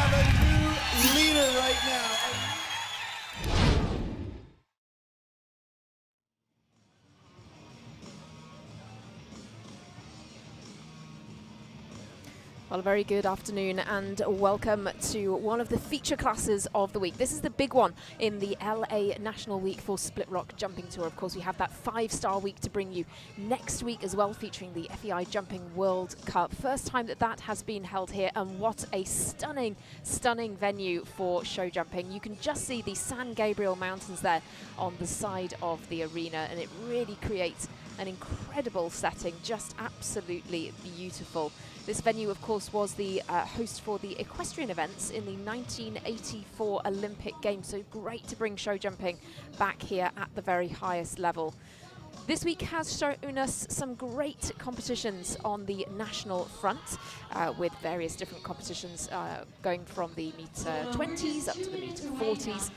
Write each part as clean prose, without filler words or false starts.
have a new leader right now. Well, a very good afternoon and welcome to one of the feature classes of the week. This is the big one in the LA National Week for Split Rock Jumping Tour. Of course, we have that 5-star week to bring you next week as well, featuring the FEI Jumping World Cup. First time that has been held here, and what a stunning, stunning venue for show jumping. You can just see the San Gabriel Mountains there on the side of the arena, and it really creates an incredible setting, just absolutely beautiful. This venue, of course, was the host for the equestrian events in the 1984 Olympic Games, so great to bring show jumping back here at the very highest level. This week has shown us some great competitions on the national front, with various different competitions going from the meter 20s up to the meter 40s.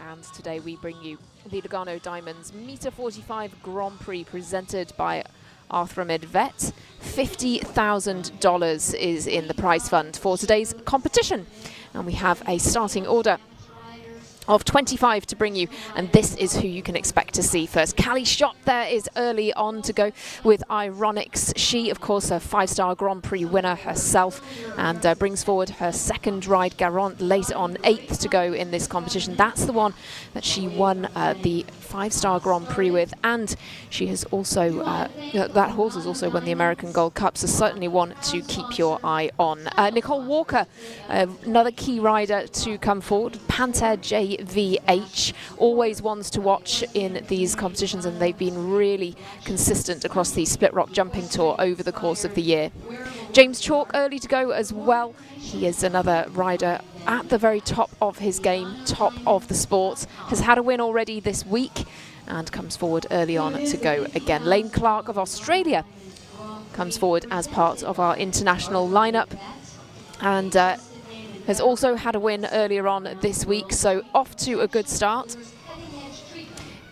And today we bring you the Lugano Diamonds meter 45 Grand Prix presented by Arthramid Vet. $50,000 is in the prize fund for today's competition. And we have a starting order of 25 to bring you, and this is who you can expect to see first. Callie Shot there is early on to go with Ironics. She, of course, a 5-star Grand Prix winner herself, and brings forward her second ride, Garant, later on, 8th to go in this competition. That's the one that she won the 5-star Grand Prix with, and she has also, that horse has also won the American Gold Cup, so certainly one to keep your eye on. Nicole Walker, another key rider to come forward. Panther JVH, always ones to watch in these competitions, and they've been really consistent across the Split Rock Jumping Tour over the course of the year. James Chalk early to go as well. He is another rider at the very top of his game, top of the sport, has had a win already this week and comes forward early on to go again. Lane Clark of Australia comes forward as part of our international lineup, and has also had a win earlier on this week, so off to a good start.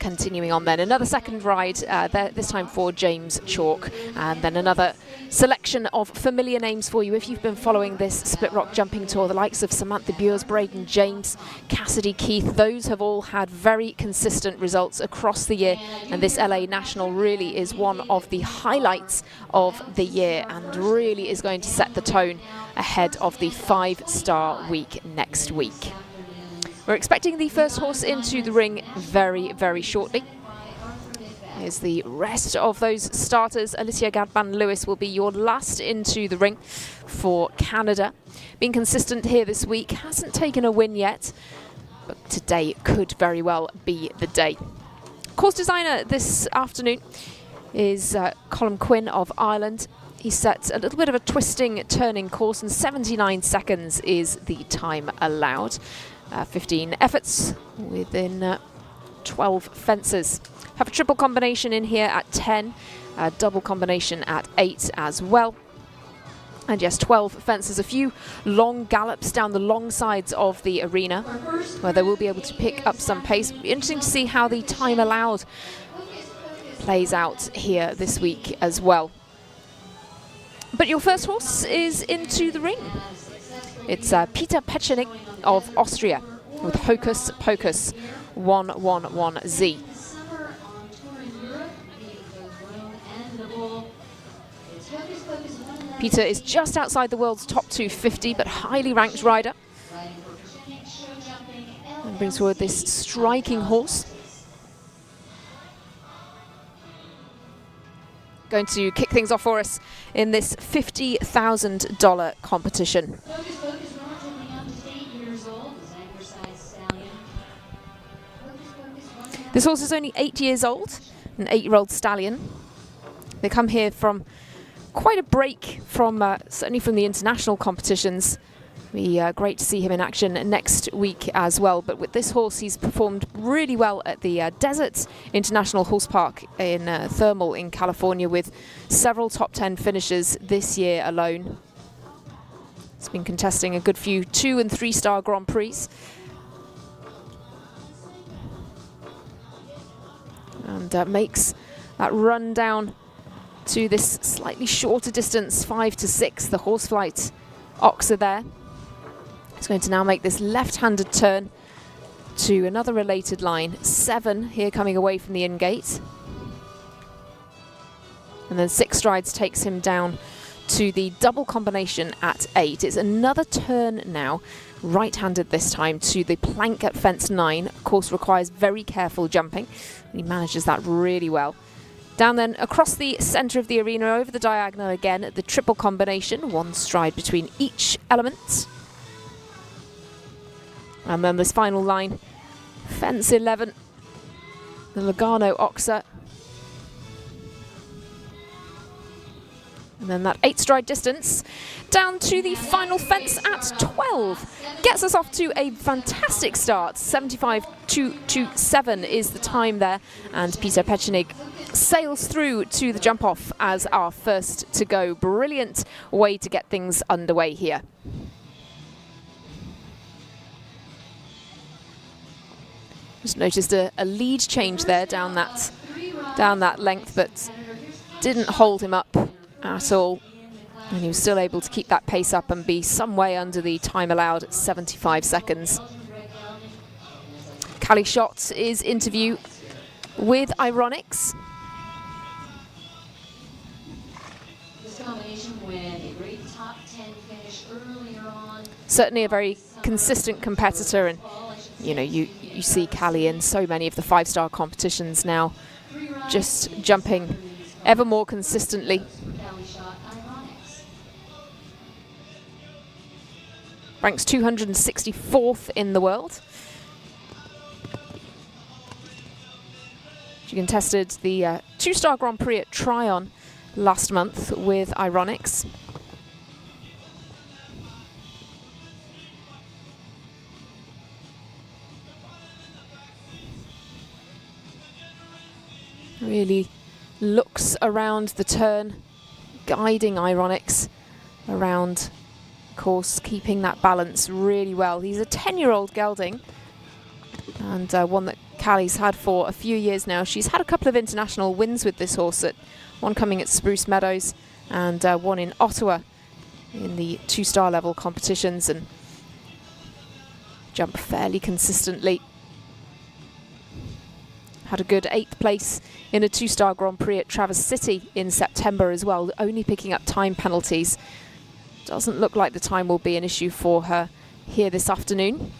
Continuing on then, another second ride, this time for James Chalk, and then another selection of familiar names for you if you've been following this Split Rock Jumping Tour. The likes of Samantha Bowers, Braden James, Cassidy Keith, those have all had very consistent results across the year, and this LA National really is one of the highlights of the year and really is going to set the tone ahead of the 5-star week next week. We're expecting the first horse into the ring very, very shortly. Here's the rest of those starters. Alysia, Gadban, Lewis will be your last into the ring for Canada. Being consistent here this week, hasn't taken a win yet, but today could very well be the day. Course designer this afternoon is Colin Quinn of Ireland. He sets a little bit of a twisting, turning course, and 79 seconds is the time allowed. 15 efforts within 12 fences. Have a triple combination in here at 10, a double combination at 8 as well. And yes, 12 fences, a few long gallops down the long sides of the arena where they will be able to pick up some pace. It'll be interesting to see how the time allowed plays out here this week as well. But your first horse is into the ring. It's Peter Pechenik of Austria with Hocus Pocus 111Z. Peter is just outside the world's top 250, but highly ranked rider. And brings forward this striking horse. Going to kick things off for us in this $50,000 competition. This horse is only 8 years old, an 8-year-old stallion. They come here from quite a break from certainly from the international competitions. Be great to see him in action next week as well. But with this horse, he's performed really well at the Desert International Horse Park in Thermal in California, with several top 10 finishes this year alone. He's been contesting a good few 2- and 3-star Grand Prix. And makes that run down to this slightly shorter distance, 5 to 6. The Horseflight Ox are there. He's going to now make this left-handed turn to another related line. 7 here coming away from the in-gate. And then 6 strides takes him down to the double combination at 8. It's another turn now, right-handed this time, to the plank at fence 9. Of course, requires very careful jumping. He manages that really well. Down then across the centre of the arena, over the diagonal again at the triple combination. 1 stride between each element. And then this final line, fence 11, the Lugano Oxa. And then that 8 stride distance down to the final fence at 12. Gets us off to a fantastic start. 75.227 is the time there. And Peter Pechenik sails through to the jump off as our first to go. Brilliant way to get things underway here. Just noticed a lead change there down that length, but didn't hold him up at all. And he was still able to keep that pace up and be some way under the time allowed at 75 seconds. Callie Shot is interview with Ironics. Certainly a very consistent competitor, and you know, you see Callie in so many of the 5-star competitions now, just jumping ever more consistently. Ranks 264th in the world. Gigan tested the 2-star Grand Prix at Tryon last month with Ironics. Really looks around the turn, guiding Ironics around course, keeping that balance really well. He's a 10-year-old gelding, and one that Callie's had for a few years now. She's had a couple of international wins with this horse, one coming at Spruce Meadows and one in Ottawa in the 2-star level competitions, and jumped fairly consistently. Had a good 8th place in a 2-star Grand Prix at Traverse City in September as well, only picking up time penalties. Doesn't look like the time will be an issue for her here this afternoon.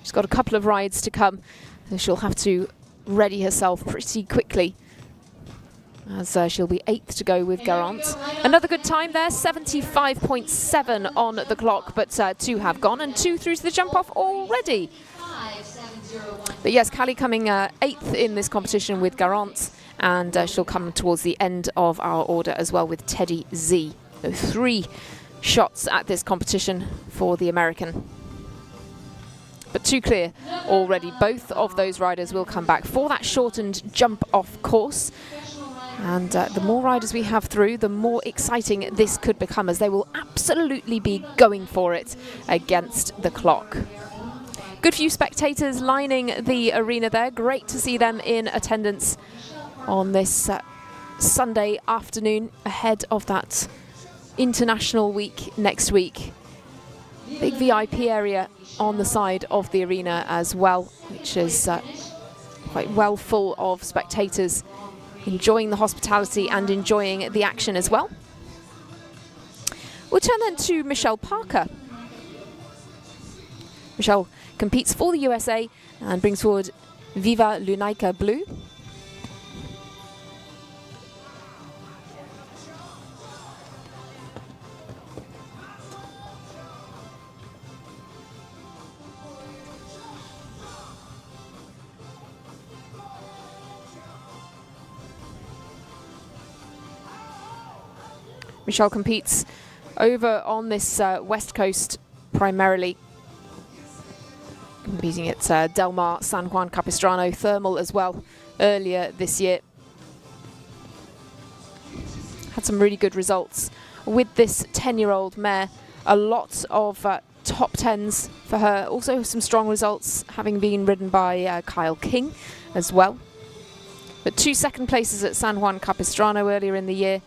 She's got a couple of rides to come, so she'll have to ready herself pretty quickly, as she'll be 8th to go with Garant. Another good time there, 75.7 on the clock, but 2 have gone and 2 through to the jump off already. But yes, Callie coming 8th in this competition with Garant, and she'll come towards the end of our order as well with Teddy Z. So 3 shots at this competition for the American. But 2 clear already. Both of those riders will come back for that shortened jump off course. And the more riders we have through, the more exciting this could become, as they will absolutely be going for it against the clock. Good few spectators lining the arena there. Great to see them in attendance on this Sunday afternoon ahead of that international week next week. Big VIP area on the side of the arena as well, which is quite well full of spectators enjoying the hospitality and enjoying the action as well. We'll turn then to Michelle Parker. Michelle competes for the USA and brings forward Viva Lunaika Blue. Michelle competes over on this west coast primarily, competing at Del Mar, San Juan Capistrano, Thermal as well earlier this year. Had some really good results with this 10-year-old mare. A lot of top 10s for her. Also some strong results having been ridden by Kyle King as well. But 2 second places at San Juan Capistrano earlier in the year,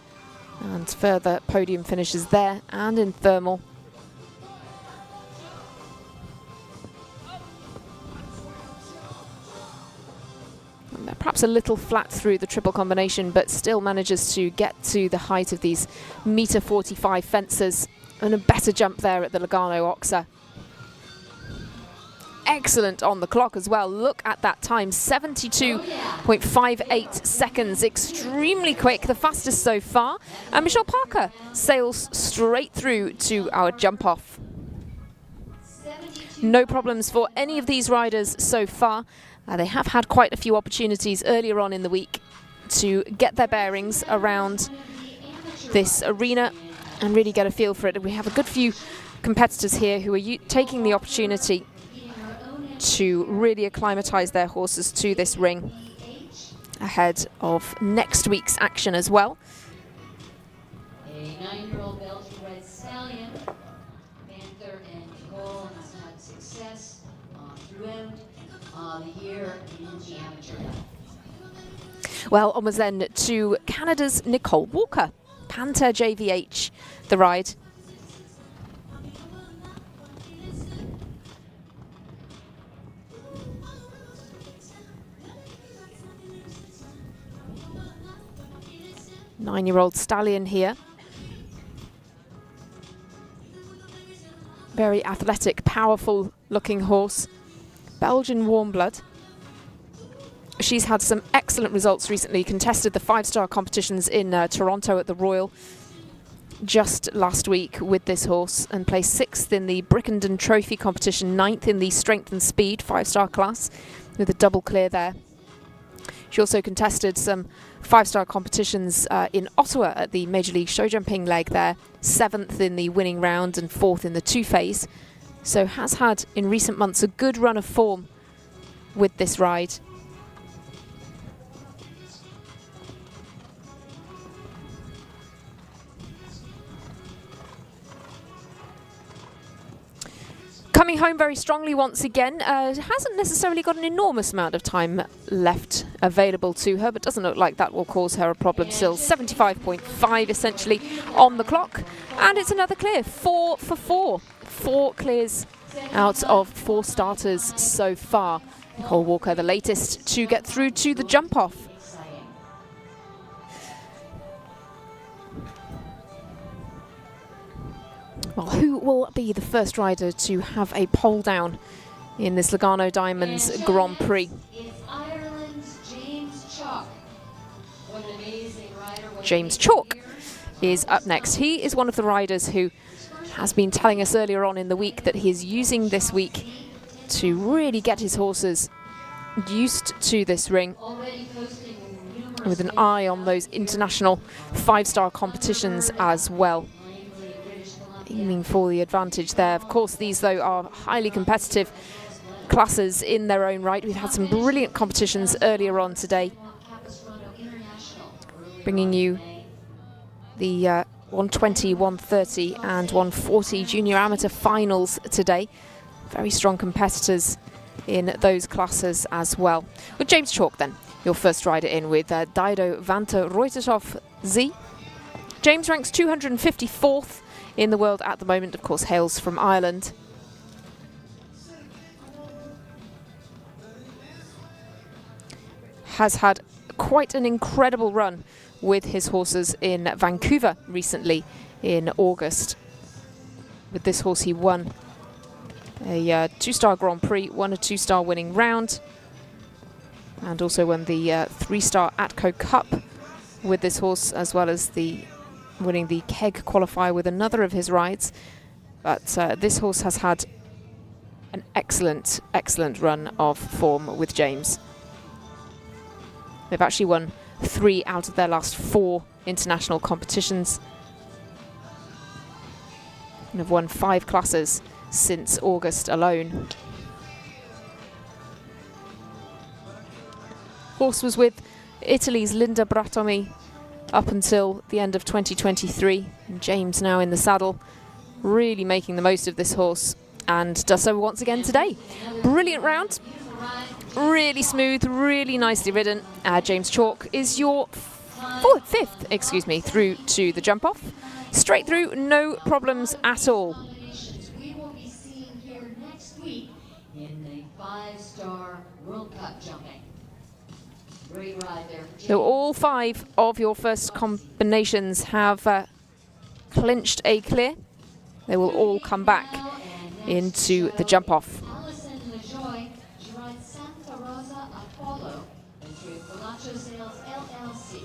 and further podium finishes there and in thermal. And they're perhaps a little flat through the triple combination, but still manages to get to the height of these -45 fences, and a better jump there at the Lugano Oxa. Excellent on the clock as well. Look at that time, 72.58 seconds. Extremely quick, the fastest so far. And Michelle Parker sails straight through to our jump off. No problems for any of these riders so far. They have had quite a few opportunities earlier on in the week to get their bearings around this arena and really get a feel for it. We have a good few competitors here who are taking the opportunity to really acclimatise their horses to this ring ahead of next week's action as well. A 9-year-old Belgian red stallion, Panther and Nicole, has had success throughout the year in the amateur. Well, onwards then to Canada's Nicole Walker, Panther JVH, the ride. Nine-year-old stallion here. Very athletic, powerful looking horse. Belgian warm blood. She's had some excellent results recently, contested the 5-star competitions in Toronto at the Royal just last week with this horse, and placed 6th in the Brickenden Trophy competition, 9th in the Strength and Speed 5-star class with a double clear there. She also contested some 5-star competitions in Ottawa at the Major League Show Jumping leg there, 7th in the winning round and 4th in the 2 phase. So has had in recent months a good run of form with this ride. Coming home very strongly once again. Hasn't necessarily got an enormous amount of time left available to her, but doesn't look like that will cause her a problem still. 75.5 essentially on the clock. And it's another clear, 4 for 4. 4 clears out of 4 starters so far. Nicole Walker, the latest to get through to the jump off. Well, who will be the first rider to have a pole down in this Lugano Diamonds Grand Prix? It's Ireland's James Chalk. What an amazing rider. James Chalk is up next. He is one of the riders who has been telling us earlier on in the week that he is using this week to really get his horses used to this ring, with an eye on those international 5-star competitions as well. Aiming for the advantage there. Of course, these though are highly competitive classes in their own right. We've had some brilliant competitions earlier on today, bringing you the 120, 130 and 140 junior amateur finals today. Very strong competitors in those classes as well. With James Chalk then, your first rider in with Dao Vant Reuterhof Z. James ranks 254th in the world at the moment, of course hails from Ireland. Has had quite an incredible run with his horses in Vancouver recently in August. With this horse he won a 2-star Grand Prix, won a 2-star winning round, and also won the 3-star Atco Cup with this horse, as well as winning the keg qualifier with another of his rides. But this horse has had an excellent, excellent run of form with James. They've actually won 3 out of their last 4 international competitions, and have won 5 classes since August alone. Horse was with Italy's Linda Bratomi up until the end of 2023. And James now in the saddle, really making the most of this horse, and does so once again today. Brilliant round. really smooth, really nicely ridden. James Chalk is your fifth, excuse me, through to the jump off. Straight through, no problems at all. We will be seeing here next week in the 5-star World Cup jumping. Great ride there for James. So all 5 of your first combinations have clinched a clear. They will all come back into the jump off. Allison LaJoy, she rides Santa Rosa Apollo through Colacho Sales LLC.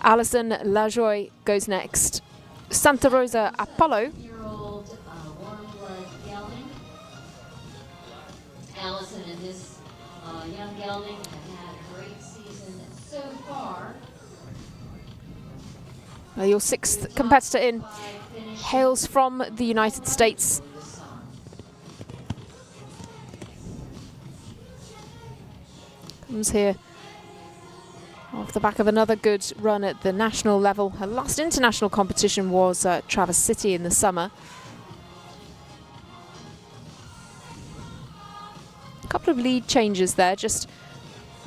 Alison LaJoy goes next. Santa Rosa Apollo. Year-old warm blood gelding. Allison and this young gelding have had a great season so far. Your 6th competitor in hails from the United States. Comes here off the back of another good run at the national level. Her last international competition was Traverse City in the summer. A couple of lead changes there, just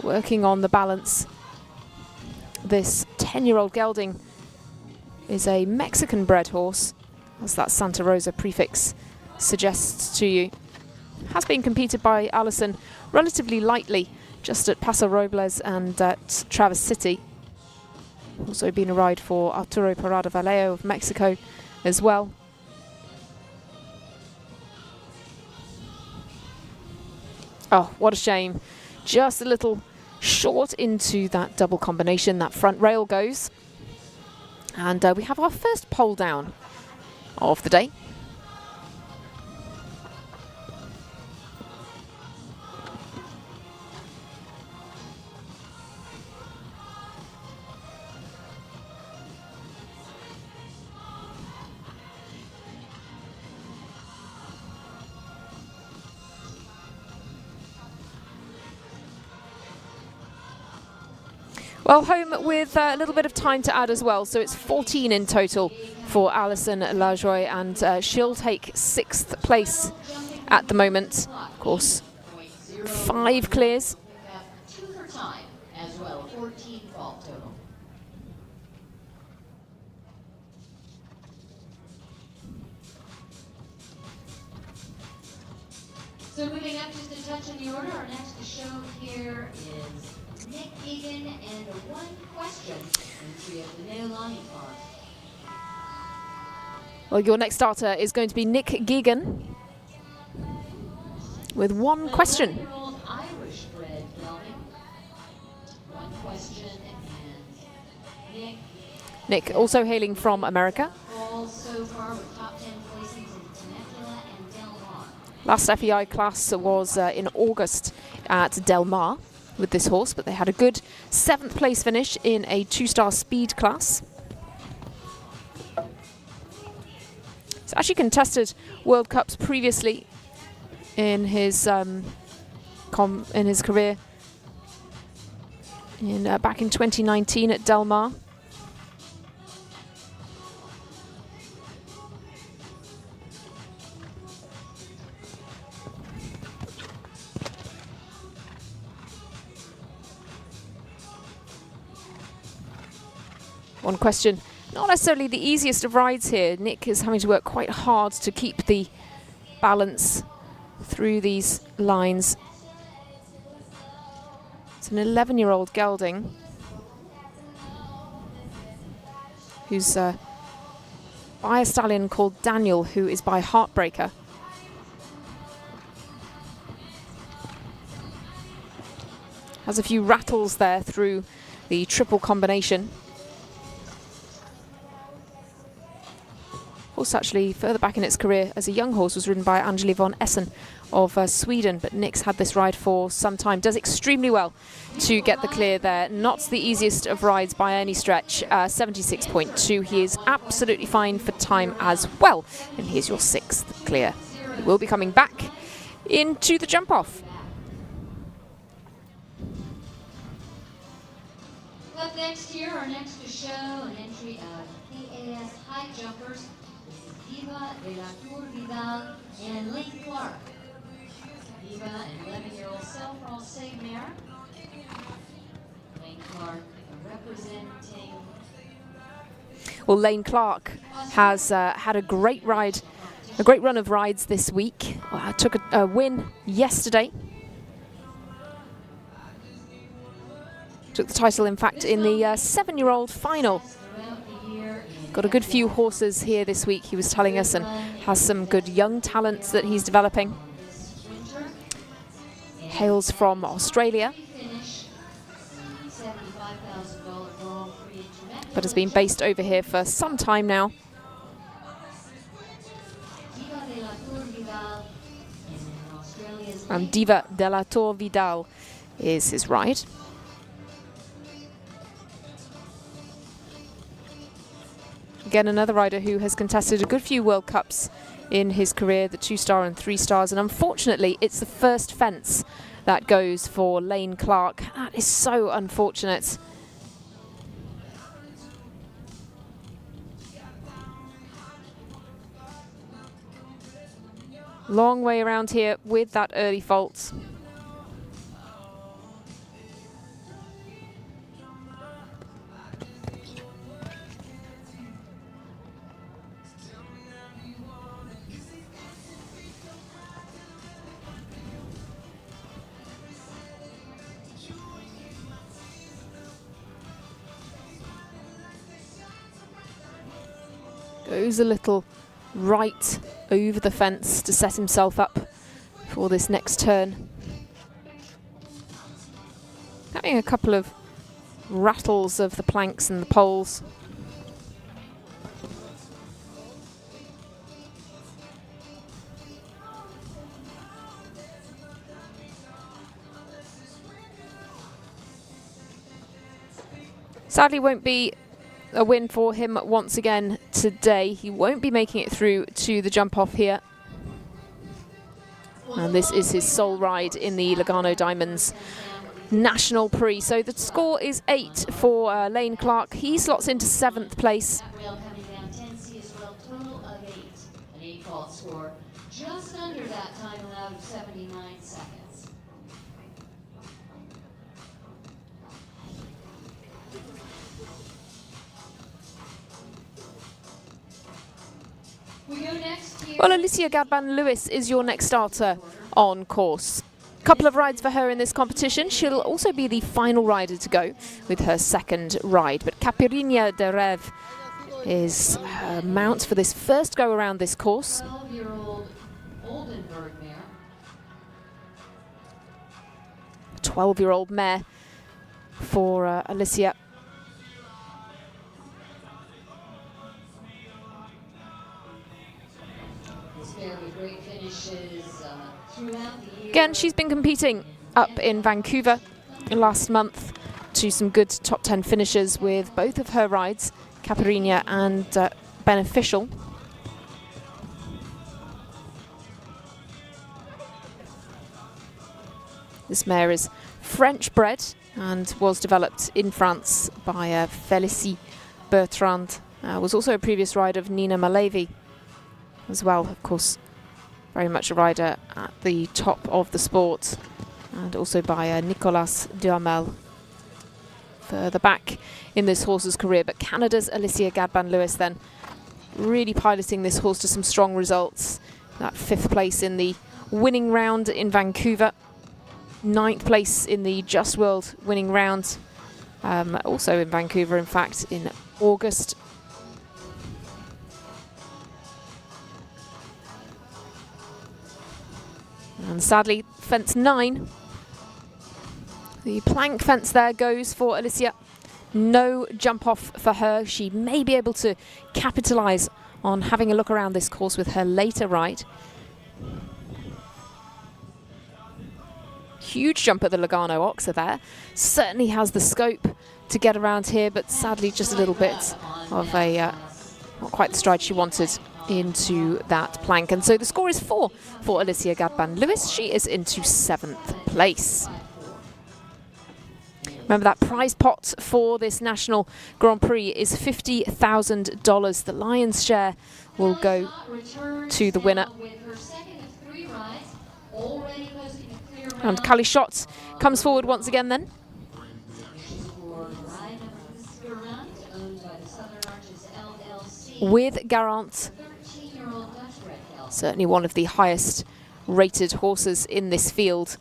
working on the balance. This 10-year-old gelding is a Mexican-bred horse, as that Santa Rosa prefix suggests to you. Has been competed by Allison relatively lightly, just at Paso Robles and at Traverse City. Also been a ride for Arturo Parada Vallejo of Mexico as well. Oh, what a shame. Just a little short into that double combination. That front rail goes. And we have our first pole down of the day. Well, home with a little bit of time to add as well, so it's 14 in total for Alison LaJoy, and she'll take 6th place at the moment. Of course, 5 clears. 2 for time as well, 14 fault total. So moving up just a touch in the order, our next to show here is Nick Gigan and a 1 question entry of the Natalie car. Well, your next starter is going to be Nick Gigan with 1 question. 11-year-old Irish-bred gelding. 1 question and Nick, also hailing from America. falls so far with top 10 placings in Temecula and Del Mar. Last FEI class was in August at Del Mar with this horse, but they had a good 7th place finish in a 2-star speed class. He's actually contested World Cups previously in his career. Back in 2019 at Del Mar. One question, not necessarily the easiest of rides here. Nick is having to work quite hard to keep the balance through these lines. It's an 11-year-old gelding who's by a stallion called Daniel, who is by Heartbreaker. Has a few rattles there through the triple combination. Horse actually further back in its career as a young horse was ridden by Angeli von Essen of Sweden, but Nick's had this ride for some time. Does extremely well to get the clear there. Not the easiest of rides by any stretch. 76.2. He is absolutely fine for time as well. And here's your 6th clear. He will be coming back into the jump off. Up next here, our next to show an entry of PAS high jumpers. This is Viva, De La Tour Vidal, and Link Clark. Viva and 11-year-old self-roll mare. Lane Clark representing. Well, Lane Clark has had a great ride, a great run of rides this week. Took a win yesterday. Took the title, in fact, in the 7-year-old final. Got a good few horses here this week, he was telling us, and has some good young talents that he's developing. Hails from Australia, but has been based over here for some time now. And Diva de la Tour Vidal is his ride. Again, another rider who has contested a good few World Cups in his career, the 2-star and 3 stars, and unfortunately it's the first fence that goes for Lane Clark. That is so unfortunate. Long way around here with that early fault. Goes a little right over the fence to set himself up for this next turn. Having a couple of rattles of the planks and the poles. Sadly, won't be a win for him once again today. He won't be making it through to the jump off here. And this is his sole ride in the Lugano Diamonds National Prix. So the score is 8 for Lane Clark. He slots into 7th place. An 8-fault score, just under that time allowed of 79 seconds. Well, Alysia Gadban Lewis is your next starter on course. Couple of rides for her in this competition. She'll also be the final rider to go with her second ride. But Caipirinha de Rev is her mount for this first go around this course. 12-year-old Oldenburg mare. 12-year-old mare for Alysia. Great finishes throughout the year. Again, she's been competing up in Vancouver last month to some good top 10 finishes with both of her rides, Caipirinha and Beneficial. This mare is French bred and was developed in France by Félicie Bertrand. Was also a previous rider of Nina Malevi as well, of course. Very much a rider at the top of the sport, and also by Nicolas Duhamel further back in this horse's career. But Canada's Alysia Gadban Lewis then really piloting this horse to some strong results. That 5th place in the winning round in Vancouver, 9th place in the Just World winning round, also in Vancouver, in fact, in August. And sadly, fence 9, the plank fence there goes for Alysia. No jump off for her. She may be able to capitalise on having a look around this course with her later ride. Huge jump at the Lugano Oxer there. Certainly has the scope to get around here, but sadly just a little bit of a, not quite the stride she wanted into that plank. And so the score is 4 for Alysia Gadban Lewis. She is into 7th place. Remember, that prize pot for this National Grand Prix is $50,000. The lion's share will go to the winner. already posting a clear And round. Callie Shot comes forward once again then. Which is for Ride of Garant, owned by the Southern Arches LLC. With Garant, 13-year-old Dutch Red Belt. certainly one of the highest rated horses in this field.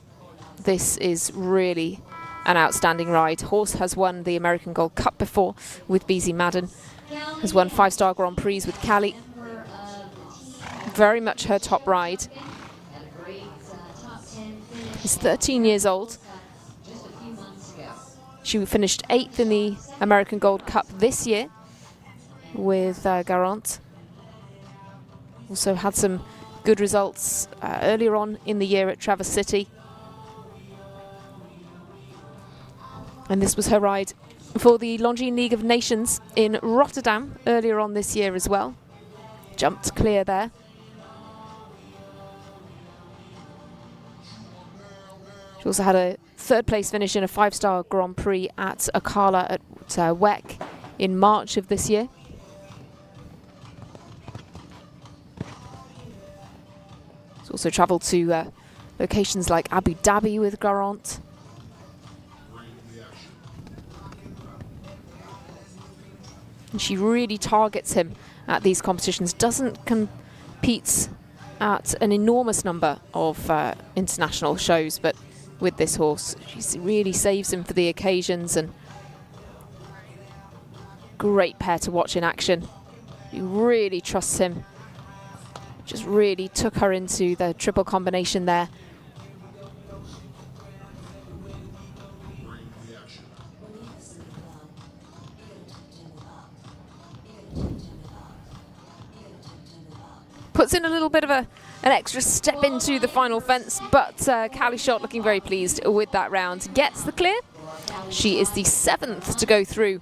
This is really an outstanding ride. Horse has won the American Gold Cup before with BZ Madden, has won 5-star Grand Prix with Callie. Member of the team. Very much her top ride. Had a great top 10 finish. She's 13 years old. Just a few months ago. She finished 8th in the American Gold Cup this year with Garant. Also had some good results earlier on in the year at Traverse City. And this was her ride for the Longines League of Nations in Rotterdam earlier on this year as well. Jumped clear there. She also had a 3rd place finish in a 5-star Grand Prix at Akala at WEC in March of this year. She's also travelled to locations like Abu Dhabi with Garant. And she really targets him at these competitions, doesn't compete at an enormous number of international shows, but with this horse, she really saves him for the occasions, and great pair to watch in action. He really trusts him. Just really took her into the triple combination there. Puts in a little bit of an extra step into the final fence, but Callie Shot looking very pleased with that round. Gets the clear. She is the 7th to go through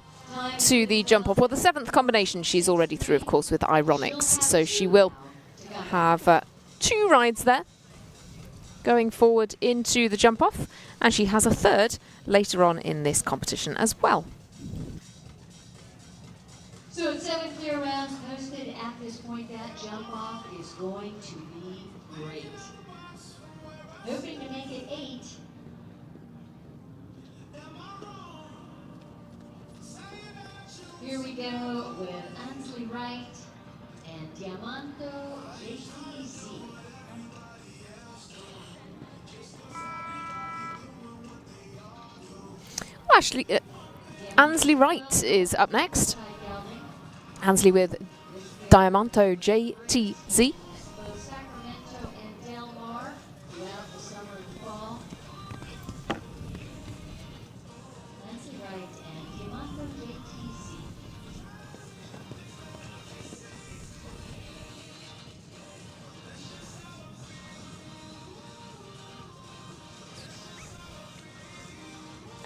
to the jump off. Well, the 7th combination she's already through, of course, with Ironics. So she will have 2 rides there going forward into the jump off. And she has a 3rd later on in this competition as well. So 7 clear rounds posted at this point. That jump off is going to be great. Hoping to make it 8. Here we go with Ansley Wright and Diamanto JTZ. Well, actually, Ansley Wright is up next. Ansley with Diamanto JTZ. Both Sacramento and Del Mar throughout the summer and fall. Ansley Wright and Diamanto JTZ.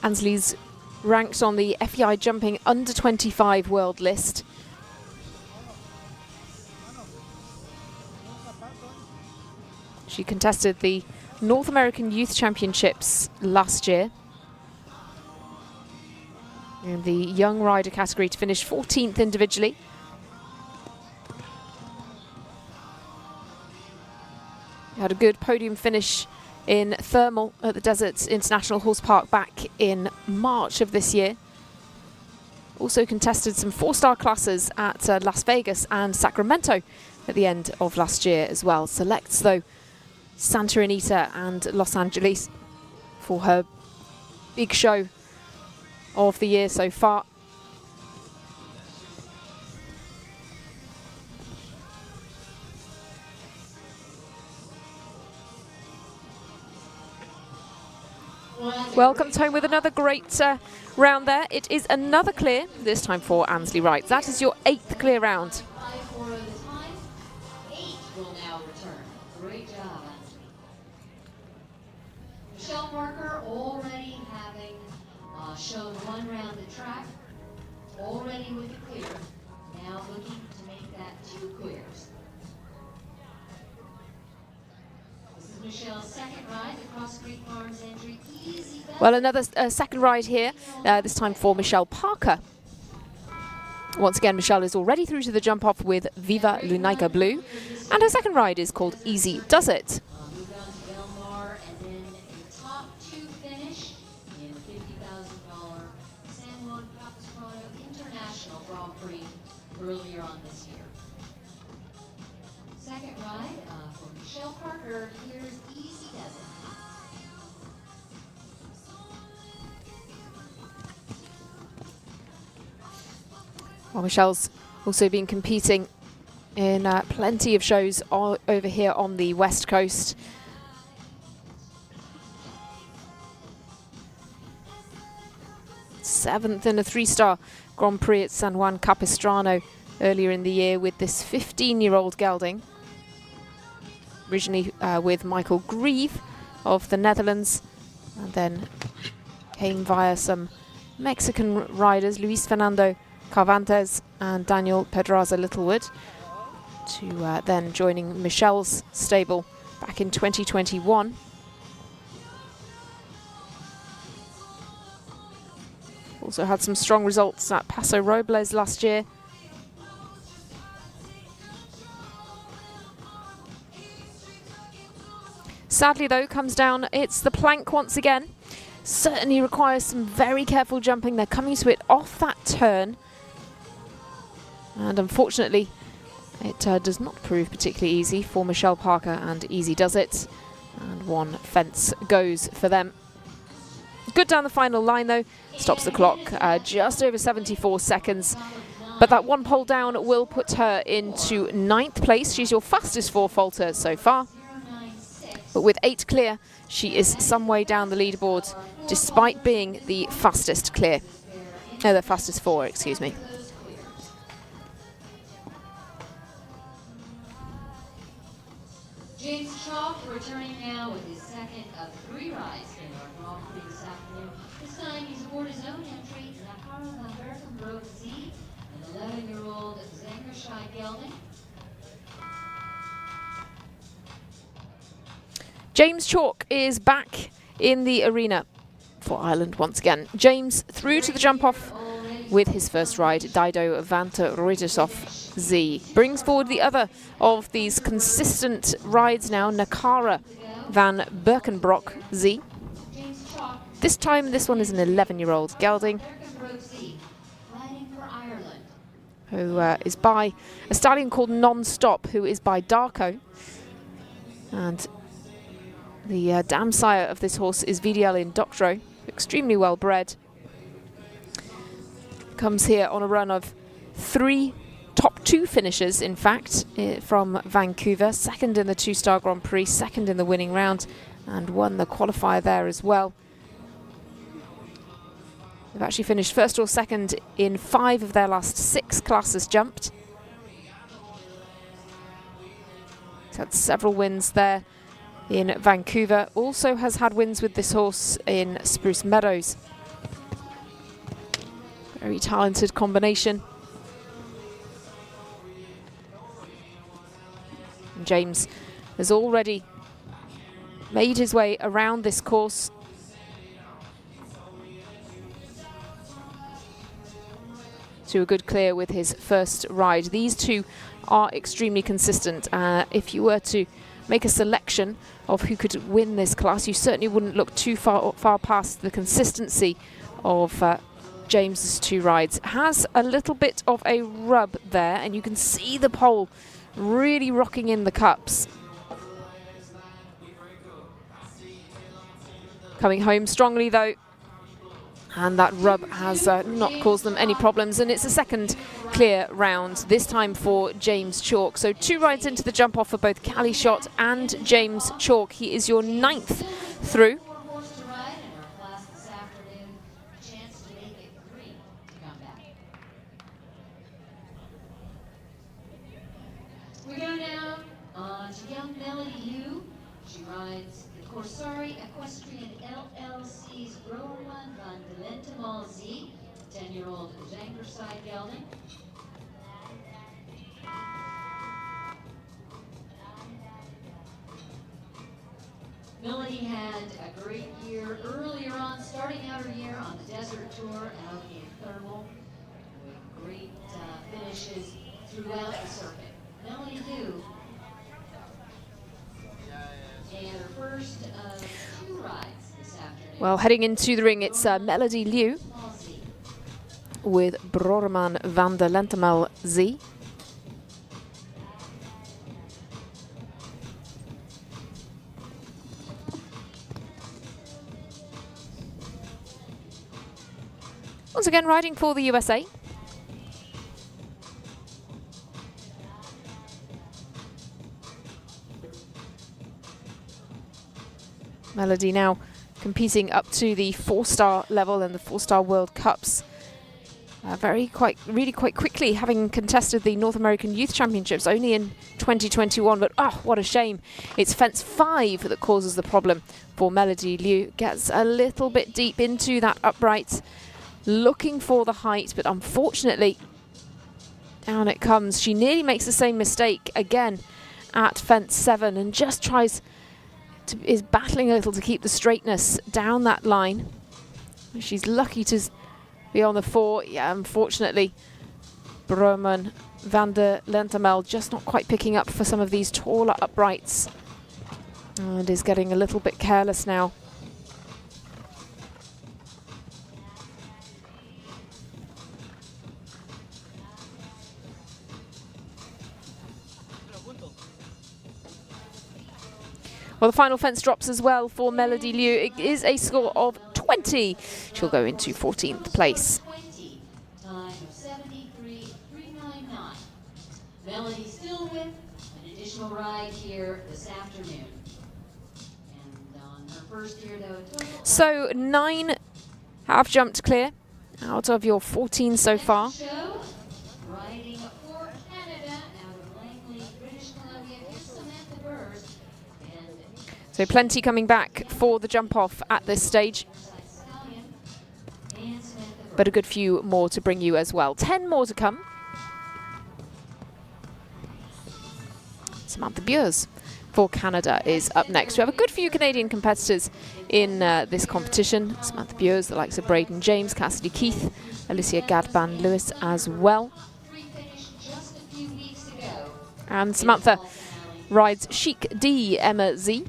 Ansley's ranked on the FEI Jumping Under 25 World List. She contested the North American Youth Championships last year in the young rider category to finish 14th individually. Had a good podium finish in Thermal at the Desert International Horse Park back in March of this year. Also contested some 4-star classes at Las Vegas and Sacramento at the end of last year as well. Selects, though, Santa Anita and Los Angeles for her big show of the year so far. Well, comes home with another great round there. It is another clear, this time for Ansley Wright. That is your 8th clear round. 5-4 of the time. 8 will now return. Great job, Ansley. Michelle Parker already having shown 1 round the track, already with the clear. Now looking to make that 2 clears. This is Michelle's second ride, the Cross Creek Farms entry. Easy. Well, another second ride here, this time for Michelle Parker. Once again, Michelle is already through to the jump off with Viva Lunica Blue, and her second ride is called Easy Does It. Lugano, Del Mar, earlier on this year. Second ride for Michelle Parker. Here's Easy Does It. Well, Michelle's also been competing in plenty of shows over here on the West Coast. Seventh in a 3-star Grand Prix at San Juan Capistrano earlier in the year with this 15-year-old gelding. Originally with Michael Grieve of the Netherlands, and then came via some Mexican riders, Luis Fernando Carvantes and Daniel Pedraza Littlewood, to then joining Michelle's stable back in 2021. Also had some strong results at Paso Robles last year. Sadly though, comes down, it's the plank once again. Certainly requires some very careful jumping. They're coming to it off that turn. And unfortunately, it does not prove particularly easy for Michelle Parker, and Easy Does It. And one fence goes for them. Good down the final line though, stops the clock just over 74 seconds. But that one pole down will put her into 9th place. She's your fastest four-faulter so far. But with 8 clear, she is some way down the leaderboard, despite being the fastest clear. No, the fastest 4, excuse me. James Chalk returning now with his second of 3 rides in our Grand Prix this afternoon. This time he's aboard his own entry, Nakara van Berkenbroek Z, an 11-year-old Zangershy gelding. James Chalk is back in the arena for Ireland once again. James through to the jump-off with his first ride, Dao Vant Z. Brings forward the other of these consistent rides now, Nakara van Berkenbroek Z. This time, this one is an 11-year-old gelding who is by a stallion called Non-Stop, who is by Darko. And the dam sire of this horse is VDL in Doctro, extremely well bred. Comes here on a run of 3 top 2 finishes, in fact, from Vancouver. Second in the 2-star Grand Prix, second in the winning round, and won the qualifier there as well. They've actually finished first or second in 5 of their last 6 classes jumped. He's had several wins there in Vancouver. Also has had wins with this horse in Spruce Meadows. Very talented combination. And James has already made his way around this course. To a good clear with his first ride. These two are extremely consistent. If you were to make a selection of who could win this class, you certainly wouldn't look too far past the consistency of James's 2 rides. Has a little bit of a rub there, and you can see the pole really rocking in the cups. Coming home strongly though, and that rub has not caused them any problems, and it's a second clear round, this time for James Chalk. So 2 rides into the jump off for both Callie Shot and James Chalk. He is your 9th through. We go now to young Melody Liu. She rides the Corsari Equestrian LLC's Roman van Delentemal Z, 10-year-old Zangershy gelding. Melody had a great year earlier on, starting out her year on the Desert Tour out in Thermal, with great finishes throughout the circuit. Melody Liu, and her first of 2 rides this afternoon. Well, heading into the ring, it's Melody Liu. with Brorman van der Lentemel Z. Once again, riding for the USA. Melody now competing up to the 4-star level in the 4-star World Cups. Really quite quickly, having contested the North American Youth Championships only in 2021. But what a shame. It's fence 5 that causes the problem for Melody Liu. Gets a little bit deep into that upright, looking for the height, but unfortunately down it comes. She nearly makes the same mistake again at fence 7 and just is battling a little to keep the straightness down that line. She's lucky to be on the 4. Yeah, unfortunately, Broman van der Lentemel just not quite picking up for some of these taller uprights and is getting a little bit careless now. Well, the final fence drops as well for Melody Liu. It is a score of 20. She'll go into 14th place. 20, time of 73.399. Melody still with an additional ride here this afternoon. And on her first year, though, total So 9 have jumped clear out of your 14 so far. show, riding for Canada out of Langley, British Columbia. Here's Samantha Bowers. So plenty coming back for the jump off at this stage, but a good few more to bring you as well. 10 more to come. Samantha Bowers for Canada is up next. We have a good few Canadian competitors in this competition. Samantha Bowers, the likes of Braden James, Cassidy Keith, Alysia Gadban Lewis as well. And Samantha rides Chic D Emma Z.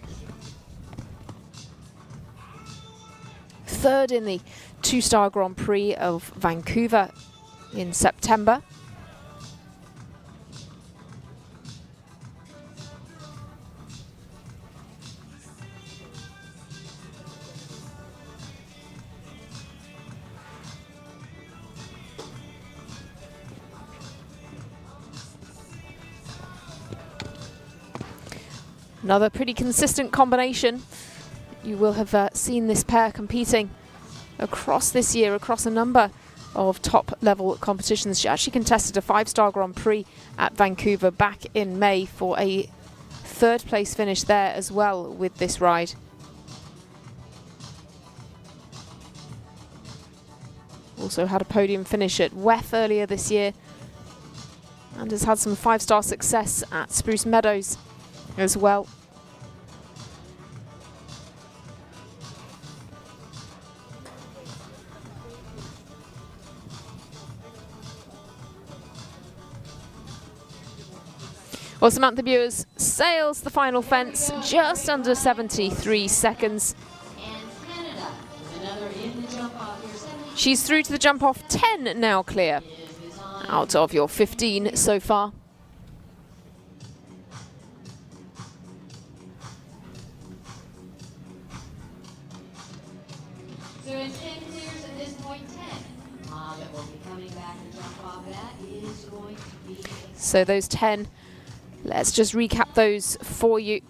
3rd in the 2-star Grand Prix of Vancouver in September. Another pretty consistent combination. You will have seen this pair competing across this year, across a number of top-level competitions. She actually contested a 5-star Grand Prix at Vancouver back in May for a 3rd place finish there as well with this ride. Also had a podium finish at WEF earlier this year and has had some 5-star success at Spruce Meadows as well. Well, Samantha Bowers sails the final fence just under 73 seconds. And Canada with another in the jump off here. She's through to the jump off. 10 now clear out of your 15 so far. So in 10 clears at this point, 10. That will be coming back and jump off. That is going to be. So those 10, let's just recap those for you.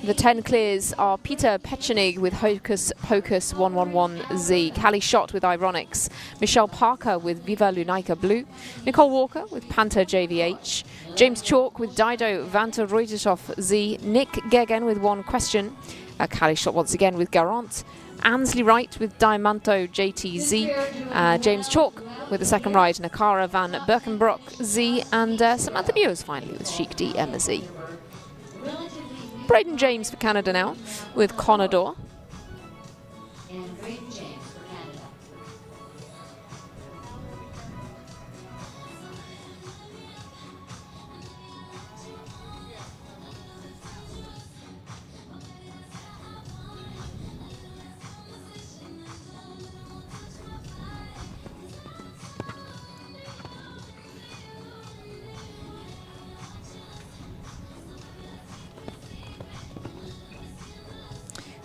The 10 clears are Peter Pechenig with Hocus Pocus 111Z, Callie Shot with Ironics, Michelle Parker with Viva Lunaika Blue, Nicole Walker with Panther JVH, James Chalk with Dao Vant Z, Nick Gigan with One Question, Callie Shot once again with Garant, Ansley Wright with Diamanto JTZ, James Chalk with the second ride, Nakara van Berkenbrock Z, and Samantha Bowers finally with Chic D Emma Z. Braden James for Canada now with Conador. And Braden James for Canada.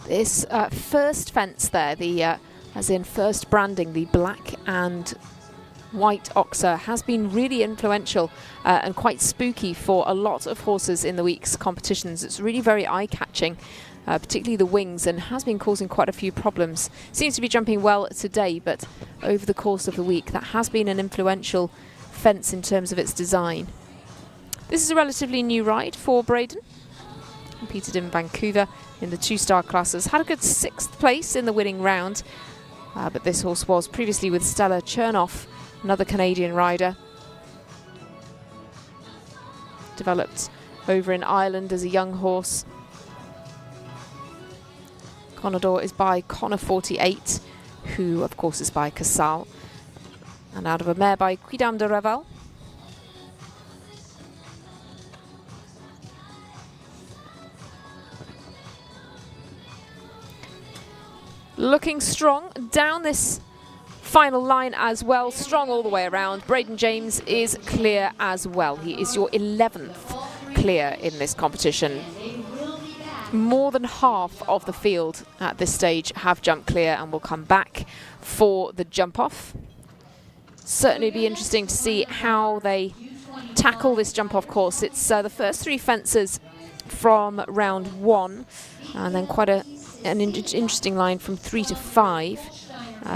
This first fence there, the as in first branding, the black and white oxer, has been really influential and quite spooky for a lot of horses in the week's competitions. It's really very eye-catching, particularly the wings, and has been causing quite a few problems. Seems to be jumping well today, but over the course of the week that has been an influential fence in terms of its design. This is a relatively new ride for Braden. Competed in Vancouver in the 2-star classes. Had a good 6th place in the winning round, but this horse was previously with Stella Chernoff, another Canadian rider. Developed over in Ireland as a young horse. Conador is by Connor 48, who of course is by Casal. And out of a mare by Quidam de Reval. Looking strong down this final line as well, strong all the way around. Braden James is clear as well. He is your 11th clear in this competition. More than half of the field at this stage have jumped clear and will come back for the jump off. Certainly be interesting to see how they tackle this jump off course. It's the first 3 fences from round 1, and then quite an interesting line from 3 to 5.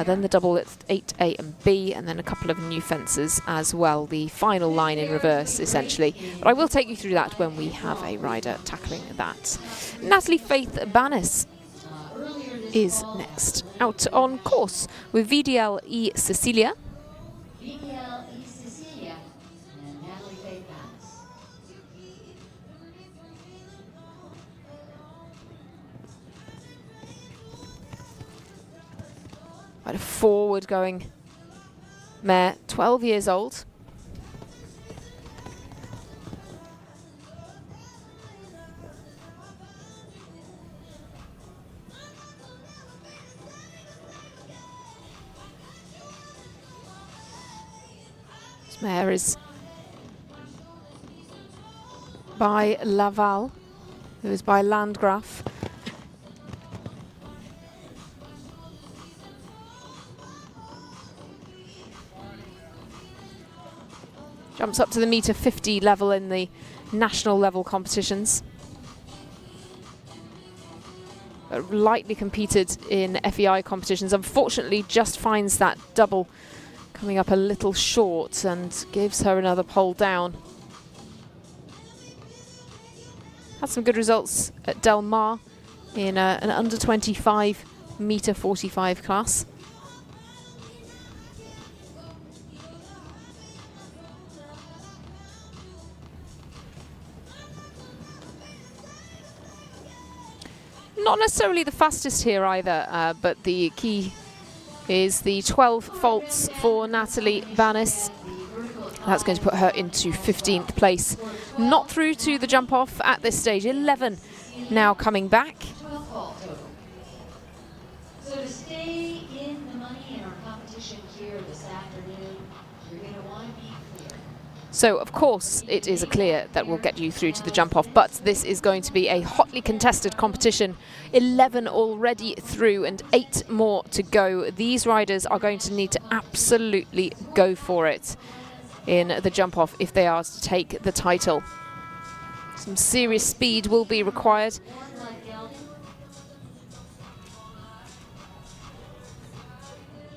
Then the double at 8, A and B, and then a couple of new fences as well. The final line in reverse, essentially. But I will take you through that when we have a rider tackling that. Natalie Faith Banis is next. Out on course with VDL E Cecilia. VDL E Cecilia and Natalie Faith Banis. Quite a forward-going mare, 12 years old. This mare is by Laval, who is by Landgraf. Jumps up to the metre 50 level in the national level competitions. Lightly competed in FEI competitions. Unfortunately, just finds that double coming up a little short and gives her another pole down. Had some good results at Del Mar in an under 25 metre 45 class. Not necessarily the fastest here either, but the key is the 12 faults for Natalie Banis. That's going to put her into 15th place. Not through to the jump off at this stage. 11 now coming back. 12 fault total. So to stay in the money in our competition here this afternoon, you're going to want to be clear. So, of course, it is a clear that will get you through to the jump off, but this is going to be a hotly contested competition. 11 already through and 8 more to go. These riders are going to need to absolutely go for it in the jump off if they are to take the title. Some serious speed will be required.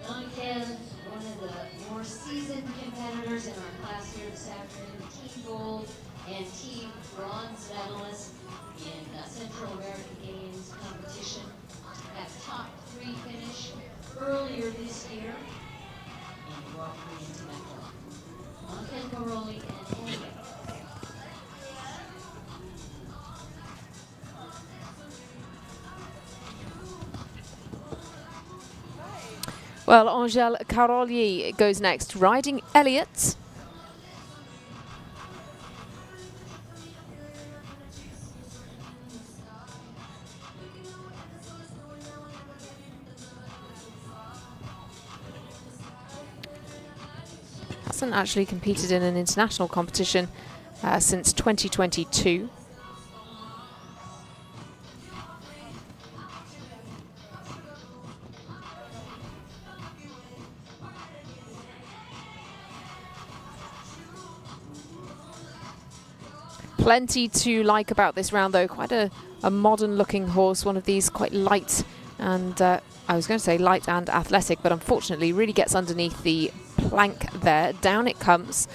One of the more seasoned competitors in our class here this afternoon, Team Gold and Team Bronze medalists in Central American Games competition. That top 3 finish earlier this year. And brought 3 into that. Ken Caroli and Olga. Well, Angel Caroli goes next, riding Elliott. Hasn't actually competed in an international competition since 2022. Plenty to like about this round, though. Quite a modern looking horse, one of these quite light and I was going to say light and athletic, but unfortunately really gets underneath the plank there. Down it comes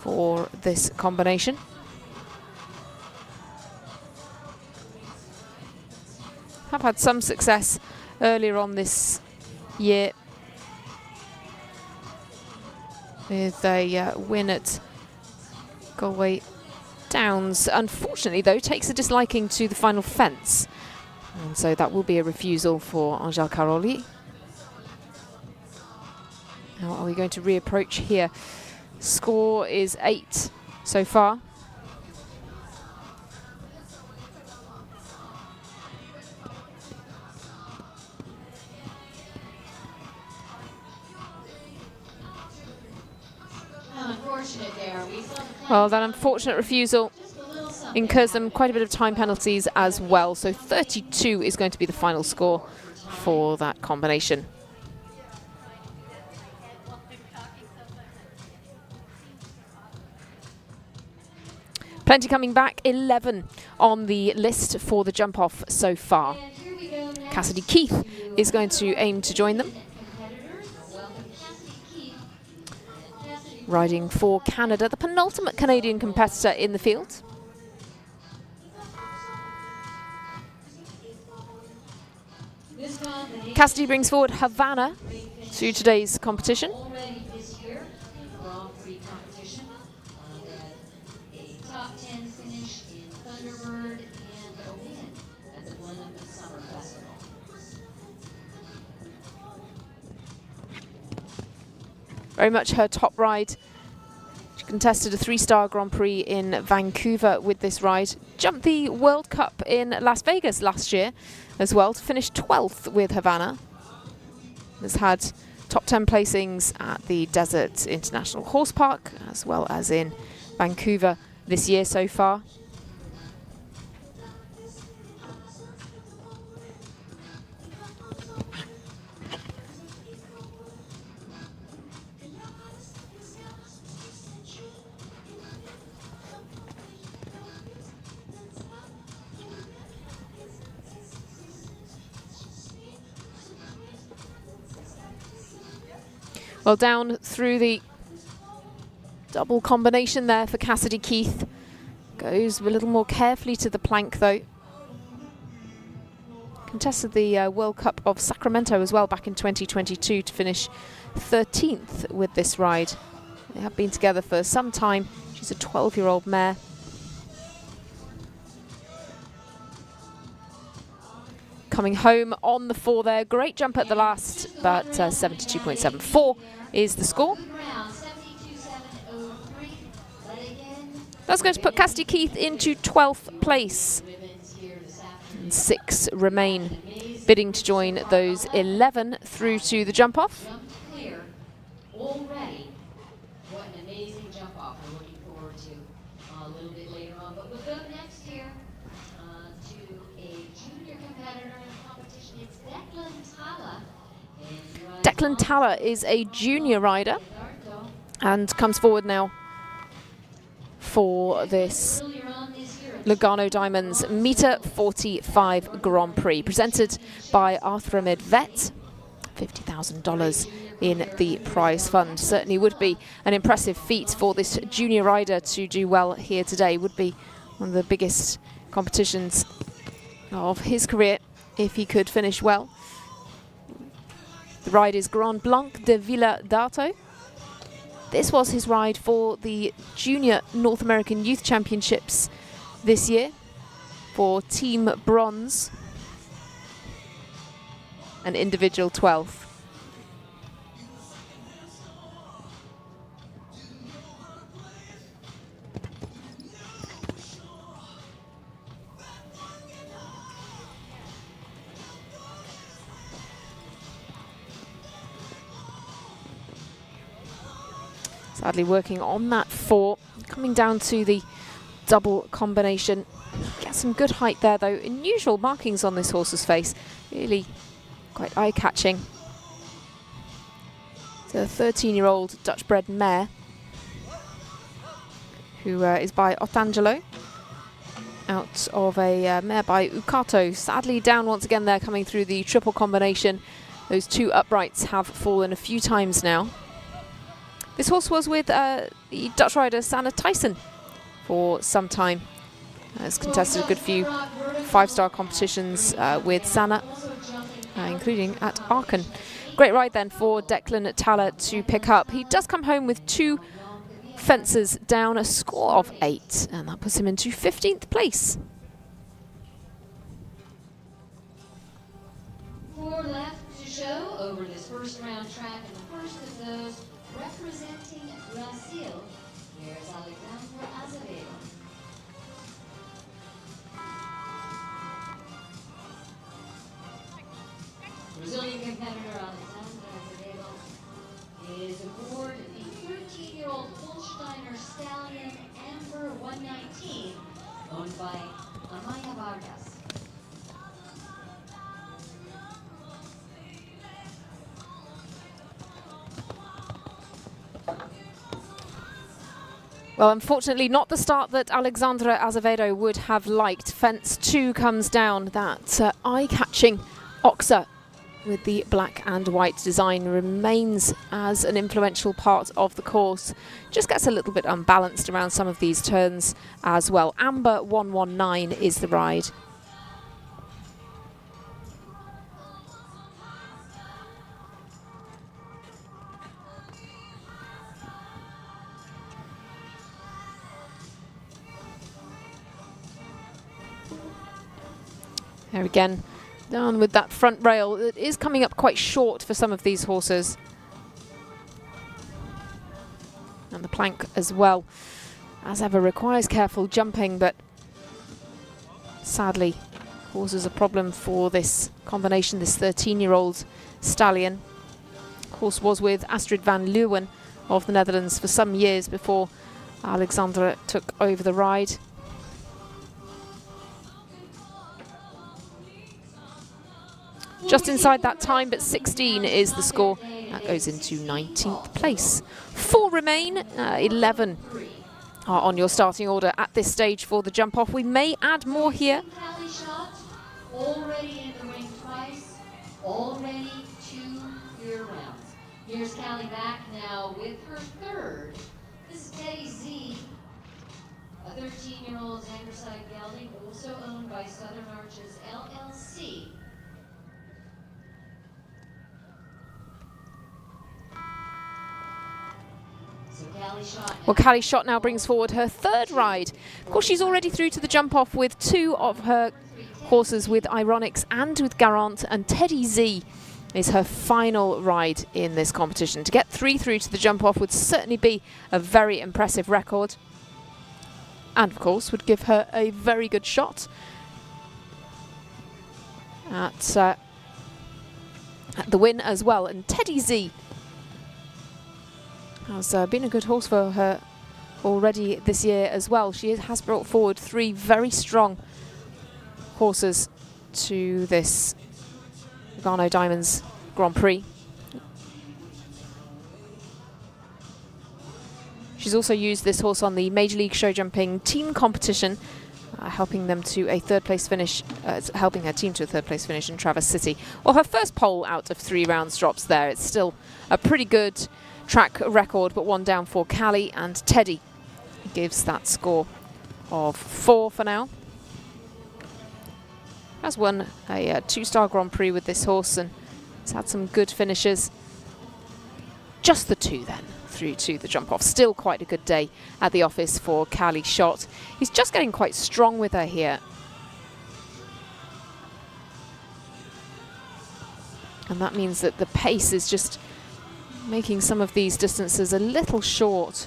for this combination. Have had some success earlier on this year with a win at Galway Downs. Unfortunately, though, takes a disliking to the final fence, and so that will be a refusal for Andel Karoli. Now, are we going to reapproach here? Score is 8 so far. Well, that unfortunate refusal incurs them quite a bit of time penalties as well. So 32 is going to be the final score for that combination. Plenty coming back, 11 on the list for the jump off so far. Cassidy Keith is going to aim to join them. Riding for Canada, the penultimate Canadian competitor in the field. Cassidy brings forward Havana to today's competition. Very much her top ride. She contested a 3-star Grand Prix in Vancouver with this ride. Jumped the World Cup in Las Vegas last year as well to finish 12th with Havana. Has had top 10 placings at the Desert International Horse Park as well as in Vancouver this year so far. Well, down through the double combination there for Cassidy Keith. Goes a little more carefully to the plank, though. Contested the World Cup of Sacramento as well back in 2022 to finish 13th with this ride. They have been together for some time. She's a 12-year-old mare. Coming home on the 4 there. Great jump at the last, but 72.74 is the score. That's going to put Cassidy Keith into 12th place. And 6 remain bidding to join those 11 through to the jump off. Already, what an amazing jump off we're looking forward to a little bit later on. But we'll go next here to a junior competitor in the competition. It's Declan Talor. Declan Talor is a junior rider and comes forward now for this Lugano Diamonds Meter 45 Grand Prix, presented by Arthramid Vet. $50,000 in the prize fund. Certainly would be an impressive feat for this junior rider to do well here today. Would be one of the biggest competitions of his career if he could finish well. The ride is Grand Blanc de Villa d'Arto. This was his ride for the Junior North American Youth Championships this year for Team Bronze and individual 12th. Sadly working on that 4, coming down to the double combination. Get some good height there though. Unusual markings on this horse's face. Really quite eye-catching. It's a 13-year-old Dutch-bred mare who is by Ottangelo. out of a mare by Ukato. Sadly down once again there, coming through the triple combination. Those two uprights have fallen a few times now. This horse was with the Dutch rider Sanne Thijssen for some time. Has contested a good few 5-star competitions with Sanne, including at Aachen. Great ride then for Declan Talor to pick up. He does come home with 2 fences down, a score of 8, and that puts him into 15th place. 4 left to show over this first round track, and the first of those representing Brazil. Here's Alexandra Azavedo. Brazilian competitor Alexandra Azavedo is aboard the 13-year-old Holsteiner stallion Amber 119, owned by Amaya Vargas. Well, unfortunately not the start that Alexandra Azavedo would have liked. Fence 2 comes down. That eye-catching Oxa with the black and white design remains as an influential part of the course. Just gets a little bit unbalanced around some of these turns as well. Amber 119 is the ride. There again, down with that front rail. It is coming up quite short for some of these horses. And the plank as well, as ever, requires careful jumping, but sadly causes a problem for this combination, this 13-year-old stallion. Horse was with Astrid van Leeuwen of the Netherlands for some years before Alexandra took over the ride. Just inside that time, but 16 is the score. That goes into 19th place. 4 remain, 11 are on your starting order at this stage for the jump off. We may add more here. Callie Shot, already in the ring twice, already 2 clear rounds. Here's Callie back now with her 3rd. This is Teddy Z, a 13-year-old Zangerside gelding, also owned by Southern Arches LLC. Well, Callie Shot now brings forward her 3rd ride. Of course, she's already through to the jump off with 2 of her horses with Ironics and with Garant, and Teddy Z is her final ride in this competition. To get 3 through to the jump off would certainly be a very impressive record, and of course would give her a very good shot at the win as well. And Teddy Z has been a good horse for her already this year as well. She has brought forward 3 very strong horses to this Lugano Diamonds Grand Prix. She's also used this horse on the Major League Show Jumping team competition, helping them to a 3rd place finish, helping her team to a 3rd place finish in Traverse City. Well, her first pole out of 3 rounds drops there. It's still a pretty good track record, but 1 down for Callie, and Teddy gives that score of 4 for now. Has won a 2-star Grand Prix with this horse and has had some good finishes. Just the 2 then through to the jump off. Still quite a good day at the office for Callie Shot. He's just getting quite strong with her here. And that means that the pace is just making some of these distances a little short.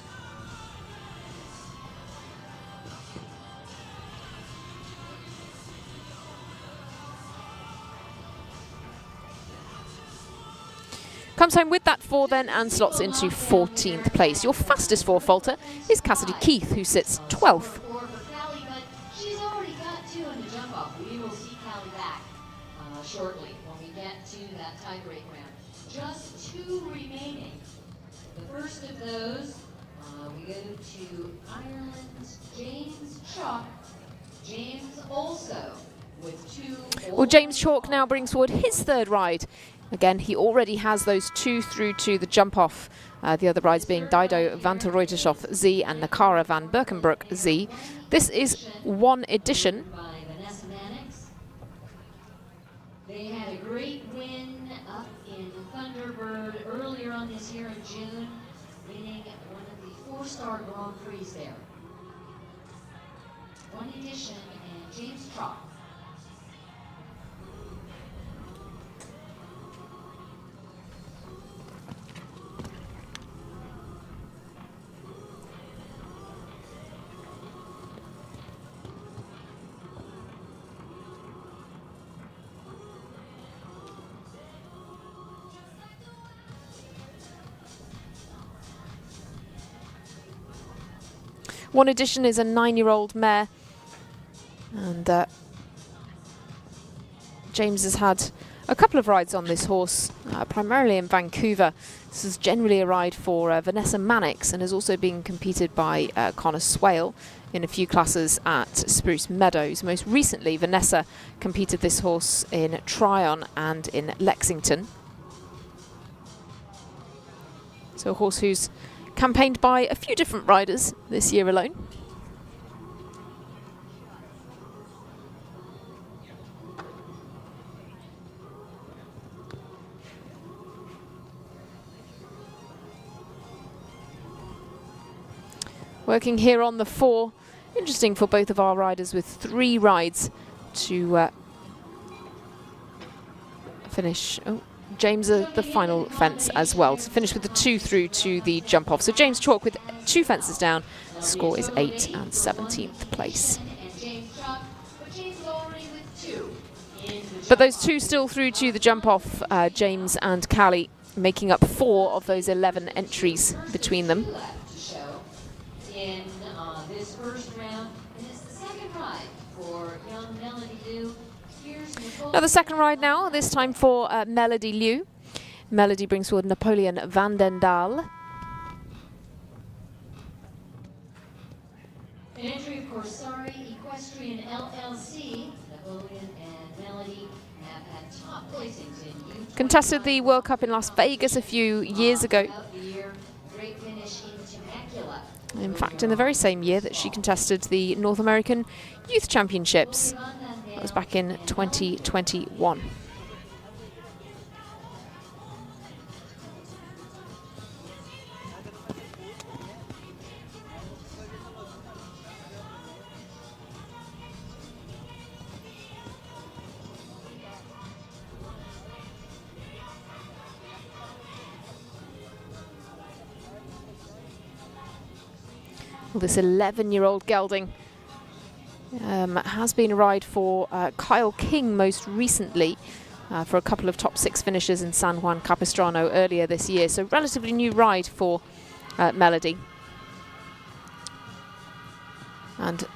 Comes home with that 4 then and slots into 14th place. Your fastest 4 faulter is Cassidy Keith, who sits 12th. She's already got 2 in the jump off. We will see Callie back shortly when we get to that tiebreak round. Just 2 remaining. The first of those, we go to Ireland's James Chalk James also with 2. Well, James Chalk now brings forward his third ride. Again, he already has those 2 through to the jump off. The other rides being Dao Vant Z and Nakara van Berkenbroek Z. This is one edition. They had a great win up in Thunderbird earlier on this year in June, winning one of the 4-star Grand Prix there. One edition and James Chalk. One edition is a 9-year-old mare, and James has had a couple of rides on this horse, primarily in Vancouver. This is generally a ride for Vanessa Mannix and has also been competed by Connor Swale in a few classes at Spruce Meadows. Most recently, Vanessa competed this horse in Tryon and in Lexington. So a horse who's campaigned by a few different riders this year alone. Working here on the 4. Interesting for both of our riders with 3 rides to finish. Oh, James the final fence as well, to finish with the 2 through to the jump off. So James Chalk with 2 fences down. Score is 8th and 17th place. But those 2 still through to the jump off, James and Callie making up 4 of those 11 entries between them. In this first round, and it's the second ride for young Melody Liu. Here's Nicole. Now the second ride now, this time for Melody Liu. Melody brings forward Napoleon van den Daal. An entry of Corsari Equestrian LLC. Napoleon and Melody have had top placings in U20. Contested the World Cup in Las Vegas a few years ago. Great finish in Temecula. In fact, in the very same year that she contested the North American Youth Championships. That was back in 2021. Well, this 11-year-old gelding has been a ride for Kyle King most recently for a couple of top 6 finishes in San Juan Capistrano earlier this year. So relatively new ride for Melody. And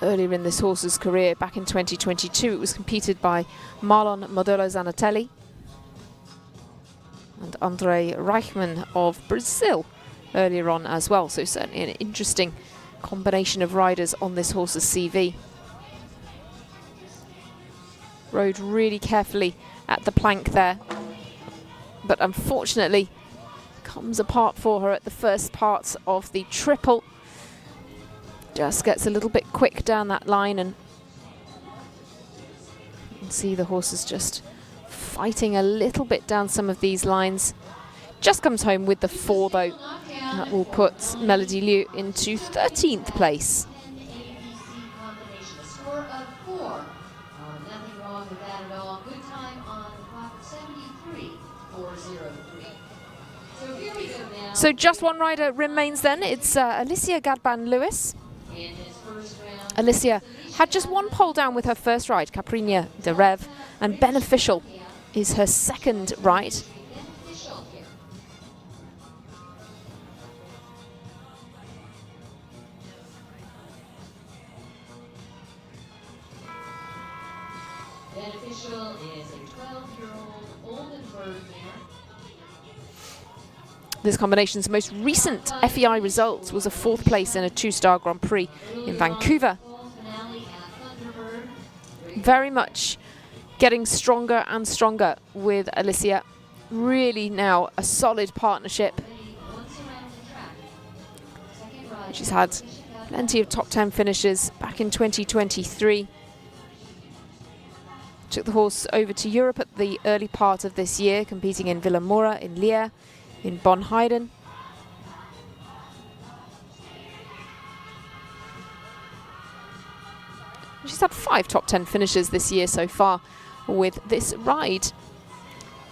earlier in this horse's career, back in 2022, it was competed by Marlon Modelo Zanatelli and Andre Reichman of Brazil earlier on as well. So certainly an interesting combination of riders on this horse's CV. Rode really carefully at the plank there, but unfortunately comes apart for her at the first part of the triple. Just gets a little bit quick down that line, and you can see the horse is just fighting a little bit down some of these lines. Just comes home with the 4 though. That will put Melody Liu into 13th place. So just one rider remains then. It's Alysia Gadban Lewis. Alysia had just 1 pole down with her first ride, Caprinia de Rev, and Beneficial is her second ride. Beneficial is a 12-year-old Oldenburg mare. This combination's most recent FEI result was a 4th place in a 2-star Grand Prix in Vancouver. very much getting stronger and stronger with Alysia. Really now a solid partnership. She's had plenty of top 10 finishes back in 2023. Took the horse over to Europe at the early part of this year, competing in Villamora, in Lier, in Bonheiden. She's had 5 top 10 finishes this year so far with this ride.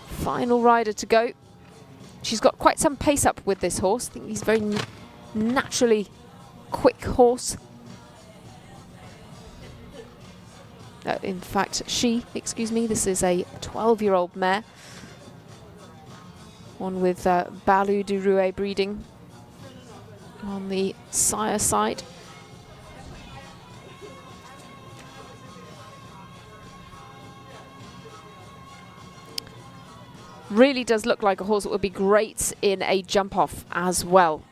Final rider to go. She's got quite some pace up with this horse. I think he's a very naturally quick horse. In fact, excuse me, this is a 12-year-old mare. One with Balu du Rouet breeding on the sire side. Really does look like a horse that would be great in a jump-off as well.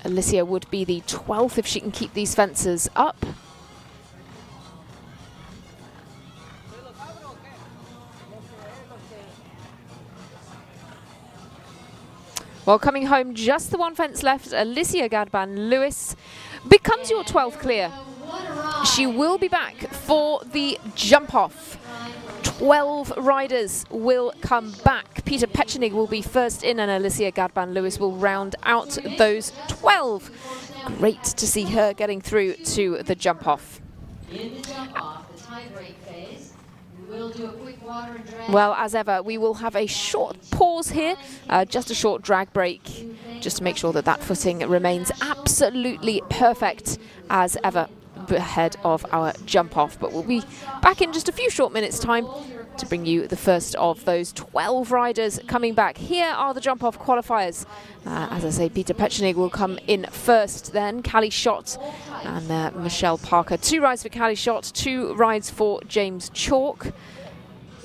Alysia would be the 12th if she can keep these fences up. Well, coming home, just the one fence left. Alysia Gadban Lewis becomes your 12th clear. She will be back for the jump-off. 12 riders will come back. Peter Pechenig will be first in, and Alysia Gadban Lewis will round out those 12. Great to see her getting through to the jump-off. In the jump-off, the tie-break phase, we will do a quick water and drag. Well, as ever, we will have a short pause here, just a short drag break, just to make sure that that footing remains absolutely perfect as ever ahead of our jump-off. But we'll be back in just a few short minutes' time to bring you the first of those 12 riders coming back. Here are the jump-off qualifiers. As I say, Peter Pechenig will come in first, then Callie Shot and Michelle Parker. 2 rides for Callie Shot, 2 rides for James Chalk.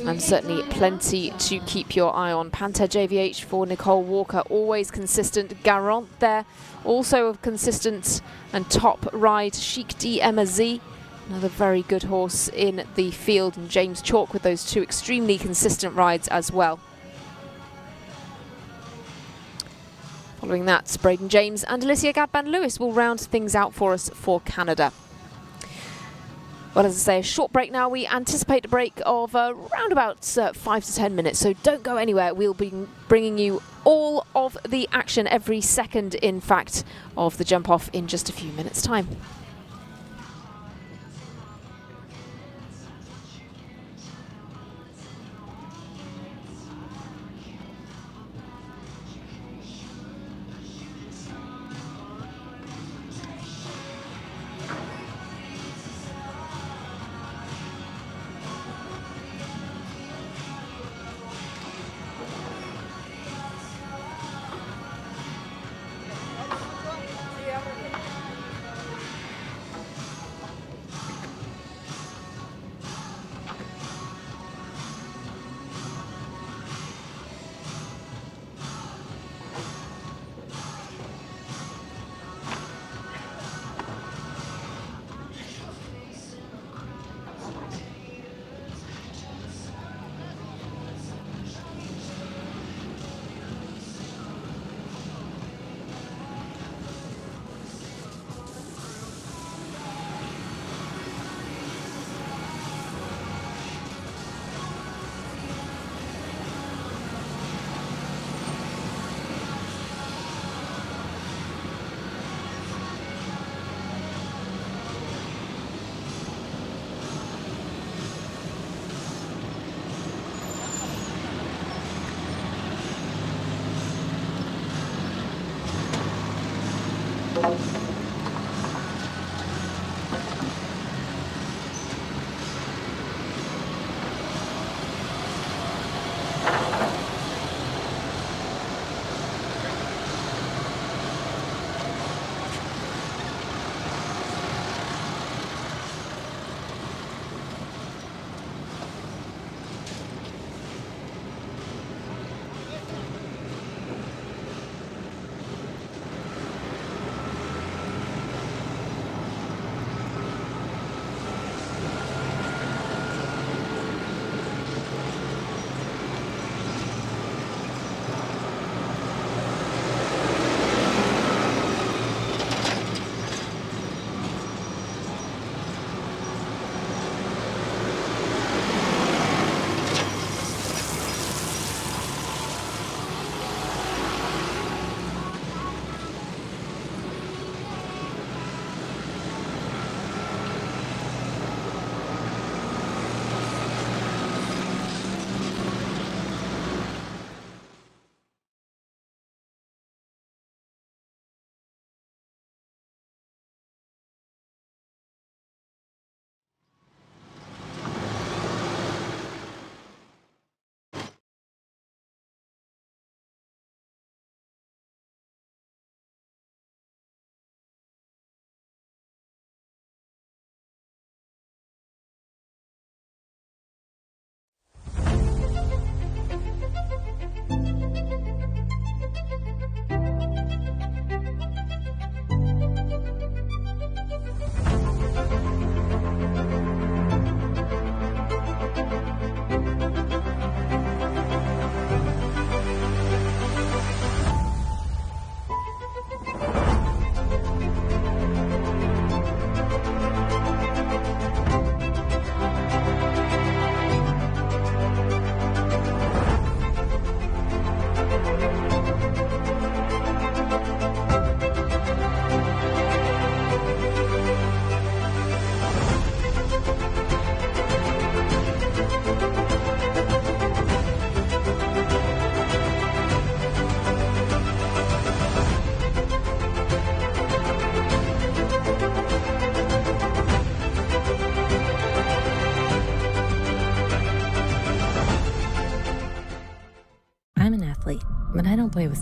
And certainly plenty to keep your eye on. Panther JVH for Nicole Walker, always consistent. Garant there, also a consistent and top ride. Chic D Emma Z, another very good horse in the field. And James Chalk with those 2 extremely consistent rides as well. Following that, Braden James and Alysia Gadban Lewis will round things out for us for Canada. Well, as I say, a short break now. We anticipate a break of around about 5 to 10 minutes, so don't go anywhere. We'll be bringing you all of the action, every second, in fact, of the jump-off in just a few minutes' time.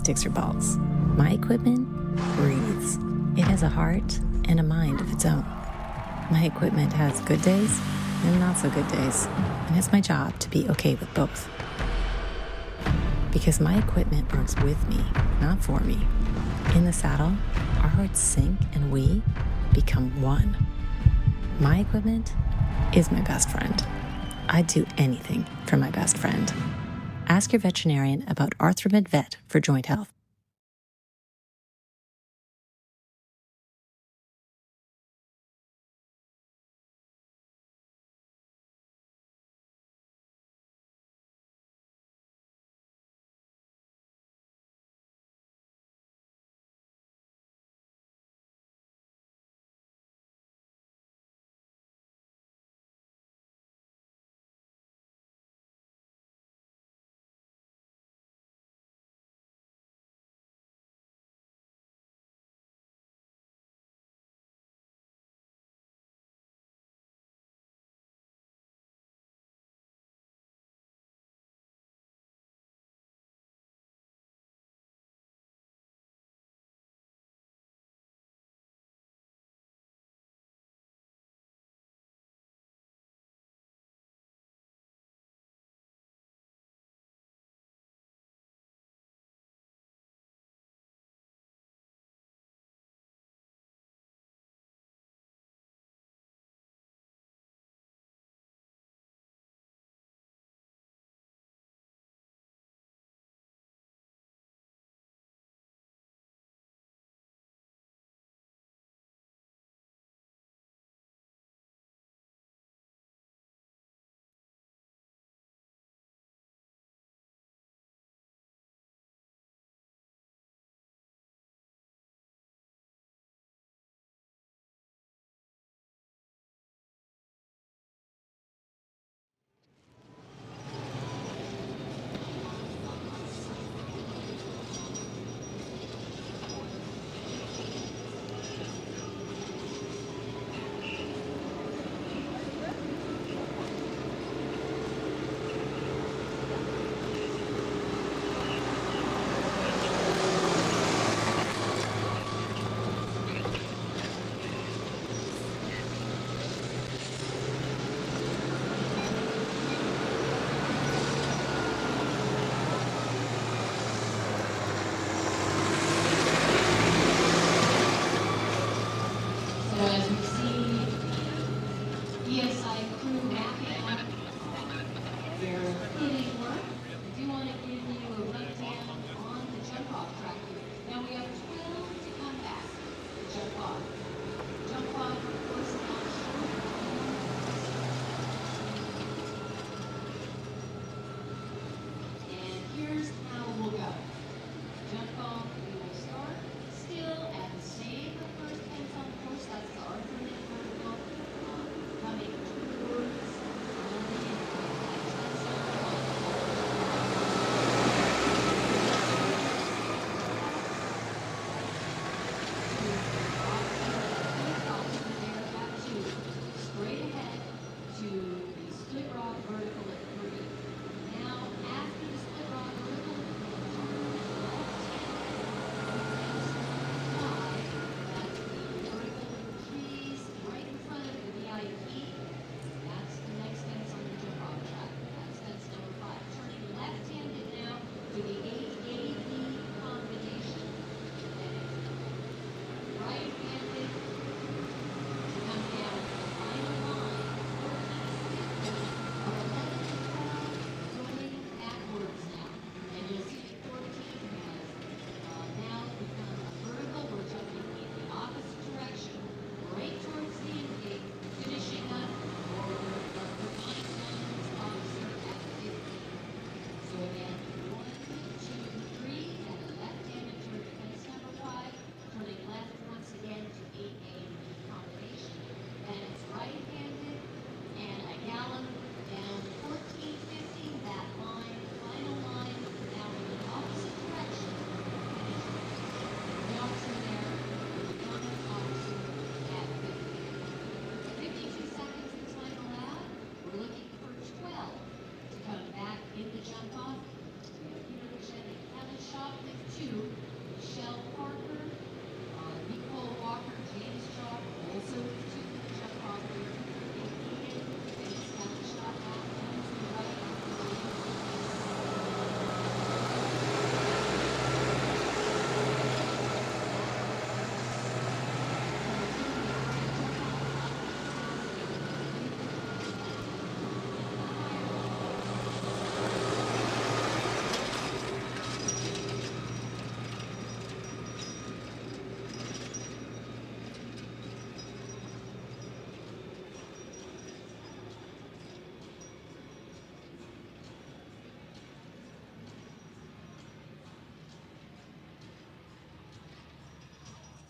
sticks or balls. My equipment breathes. It has a heart and a mind of its own. My equipment has good days and not so good days, and it's my job to be okay with both. Because my equipment works with me, not for me. In the saddle, our hearts sync and we become one. My equipment is my best friend. I'd do anything for my best friend. Ask your veterinarian about Arthramid Vet for joint health.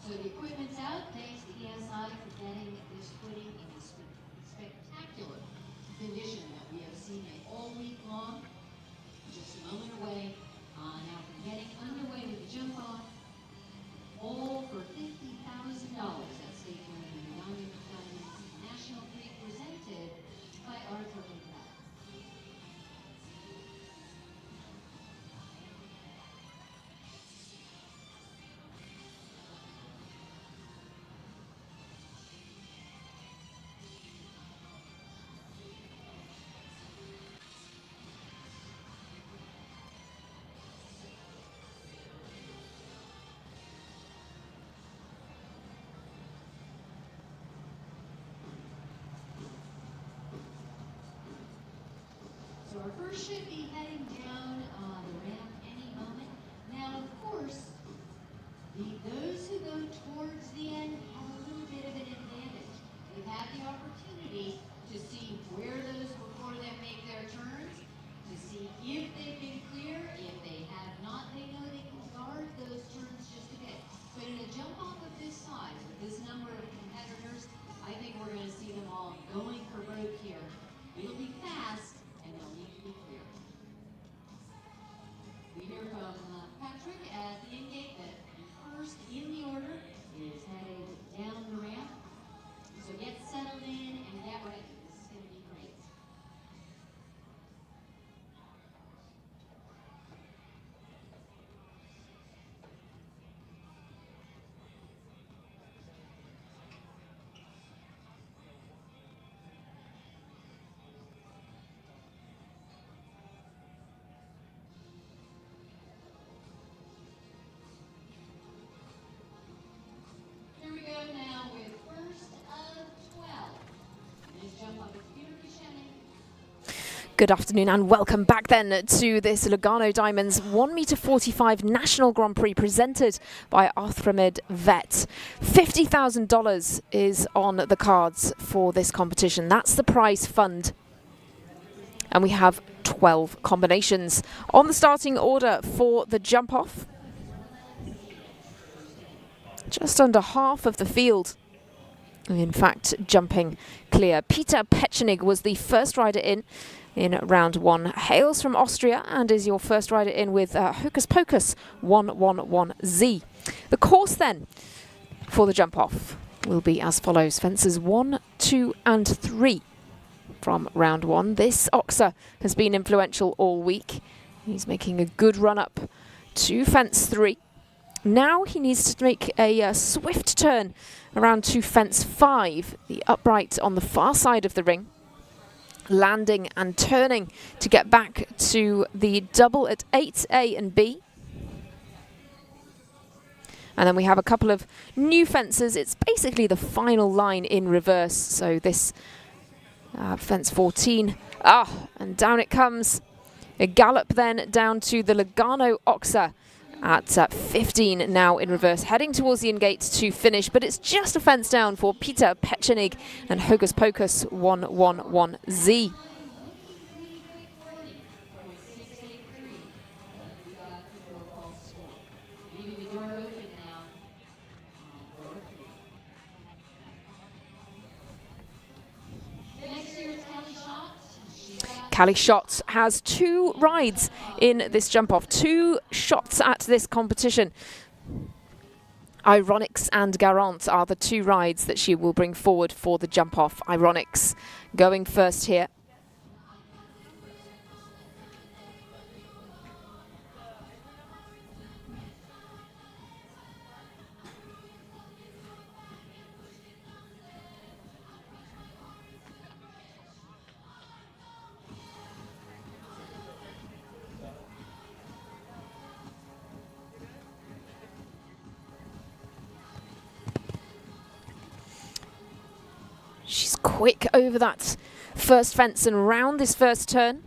So the equipment's out. Thanks to ESI for getting this footing in the spectacular condition that we have seen it all week long. Just a moment away. Now from getting underway with the jump off, all for $50,000 at stake in the Lugano Diamonds National Prix presented by Arthramid. So our first should be heading down the ramp any moment. Now, of course, those who go towards the end have a little bit of an advantage. They've had the opportunity to see where those before them make their turns, to see if they've been clear. If they have not, they know they can guard those turns just a bit. But in a jump off of this size, with this number of competitors, I think we're going to see them all going for broke here. It'll be fast. We hear from Patrick at the in-gate that the first in the order is headed down the ramp. So get settled in and get ready. This is going to be great. Here we go now with first of 12. Let's jump on the computer, Shannon. Good afternoon and welcome back then to this Lugano Diamonds 1m45 National Grand Prix presented by Arthramid Vet. $50,000 is on the cards for this competition. That's the prize fund. And we have 12 combinations on the starting order for the jump off. Just under half of the field, in fact, jumping clear. Peter Petchenig was the first rider in round one. Hails from Austria and is your first rider in with Hocus Pocus 111Z. The course then for the jump off will be as follows. Fences 1, 2 and 3 from round one. This Oxer has been influential all week. He's making a good run up to fence 3. Now he needs to make a swift turn around to fence 5, the upright on the far side of the ring, landing and turning to get back to the double at 8A and B. And then we have a couple of new fences. It's basically the final line in reverse. So this fence 14, and down it comes. A gallop then down to the Lugano Oxer at 15 now in reverse, heading towards the in-gate to finish, but it's just a fence down for Peter Petchenig and Hocus Pocus 111Z. Callie Shot has 2 rides in this jump-off, 2 shots at this competition. Ironics and Garant are the 2 rides that she will bring forward for the jump-off. Ironics going first here. She's quick over that first fence and round this first turn.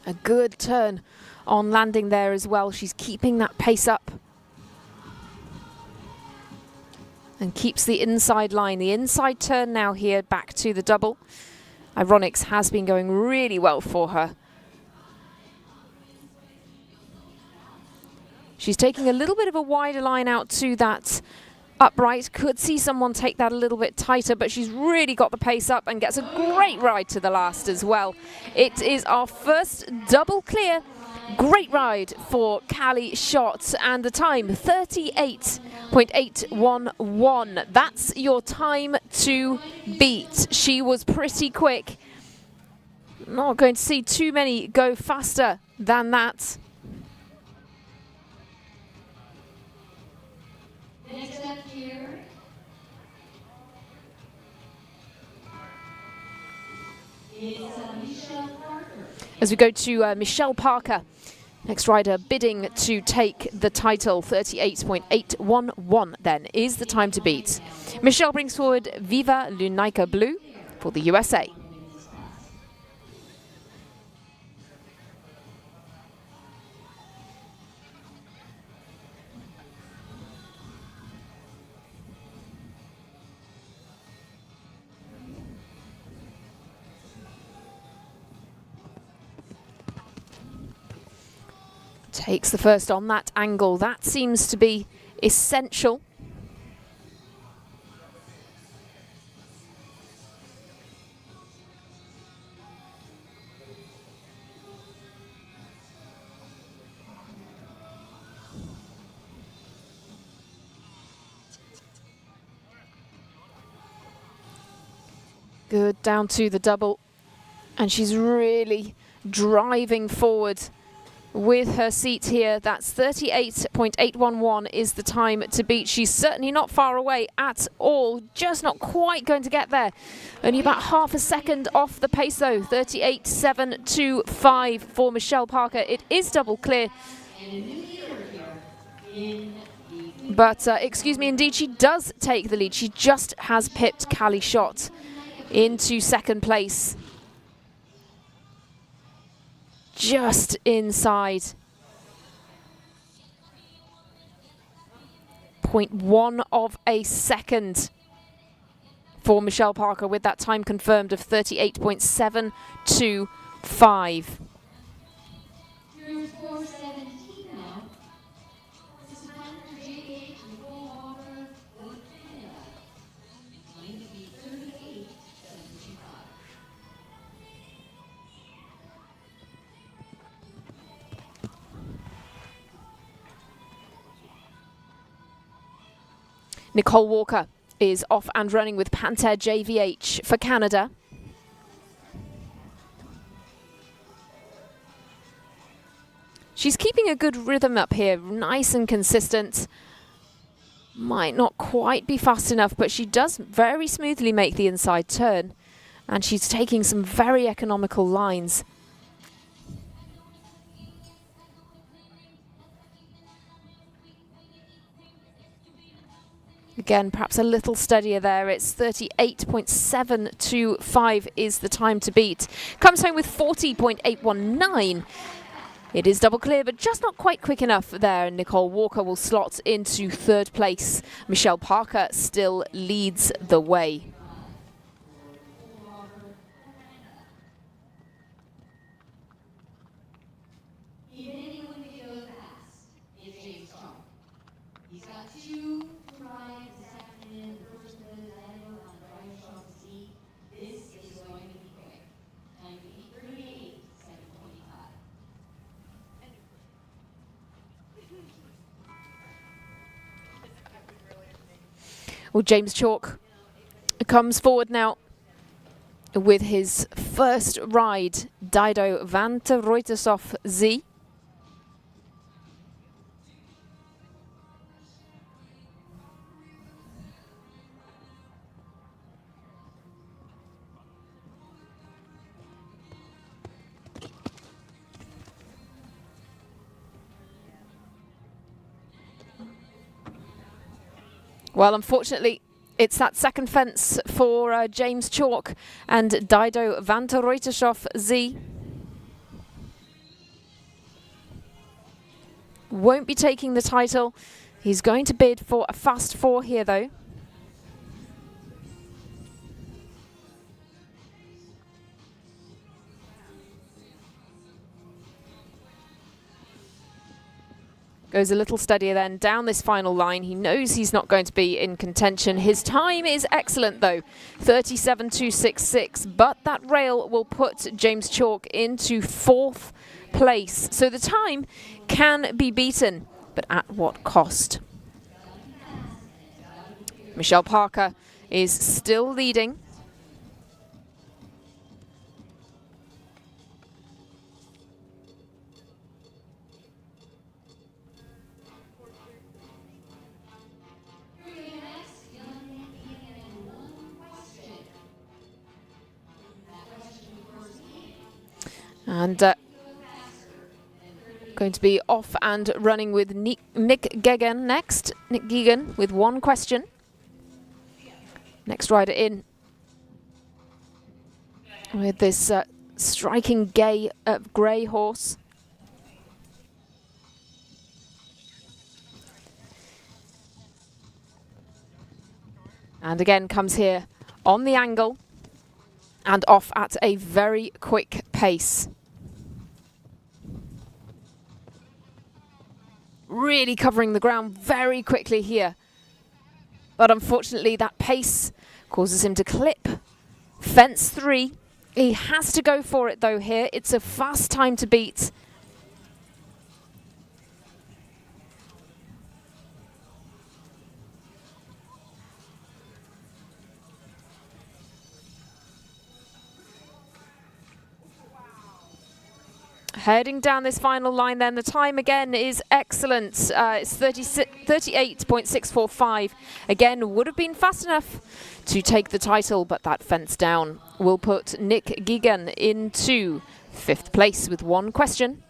A good turn on landing there as well. She's keeping that pace up. And keeps the inside line. The inside turn now here back to the double. Ironics has been going really well for her. She's taking a little bit of a wider line out to that upright. Could see someone take that a little bit tighter, but she's really got the pace up and gets a great ride to the last as well. It is our first double clear. Great ride for Callie Shot, and the time 38.811. That's your time to beat. She was pretty quick. Not going to see too many go faster than that. Next up here is Michelle Parker. As we go to Michelle Parker, next rider bidding to take the title. 38.811 then is the time to beat. Michelle brings forward Viva Lunaika Blue for the USA. Takes the first on that angle. That seems to be essential. Good, down to the double. And she's really driving forward with her seat here. That's 38.811 is the time to beat. She's certainly not far away at all, just not quite going to get there. Only about half a second off the pace though. 38.725 for Michelle Parker. It is double clear. But excuse me, indeed she does take the lead. She just has pipped Callie Shot into second place. Just inside. 0.1 of a second for Michelle Parker, with that time confirmed of 38.725. Here's 417 now. This is Panther, Gigan, Nicole, Rosa, going to be 38.725. Nicole Walker is off and running with Panther JVH for Canada. She's keeping a good rhythm up here, nice and consistent. Might not quite be fast enough, but she does very smoothly make the inside turn. And she's taking some very economical lines. Again, perhaps a little steadier there. It's 38.725 is the time to beat. Comes home with 40.819. It is double clear, but just not quite quick enough there. Nicole Walker will slot into third place. Michelle Parker still leads the way. He's got two rides this afternoon. The first one is Andel on Wright Shot to see. This is going to be quick. Time to be 38.725. Well, James Chalk comes forward now with his first ride, Dao Vant Z. Well, unfortunately, it's that second fence for James Chalk and Dao Vant Z. Won't be taking the title. He's going to bid for a fast four here, though. Goes a little steadier then down this final line. He knows he's not going to be in contention. His time is excellent though, 37.266, but that rail will put James Chalk into 4th place. So the time can be beaten, but at what cost? Michelle Parker is still leading. And going to be off and running with Nick Gigan next. Nick Gigan with 1 question. Next rider in with this striking grey horse. And again comes here on the angle and off at a very quick pace. Really covering the ground very quickly here. But unfortunately that pace causes him to clip fence 3. He has to go for it though here. It's a fast time to beat. Heading down this final line then, the time again is excellent. It's 38.645. Again, would have been fast enough to take the title, but that fence down will put Nick Gigan into 5th place with 1 question.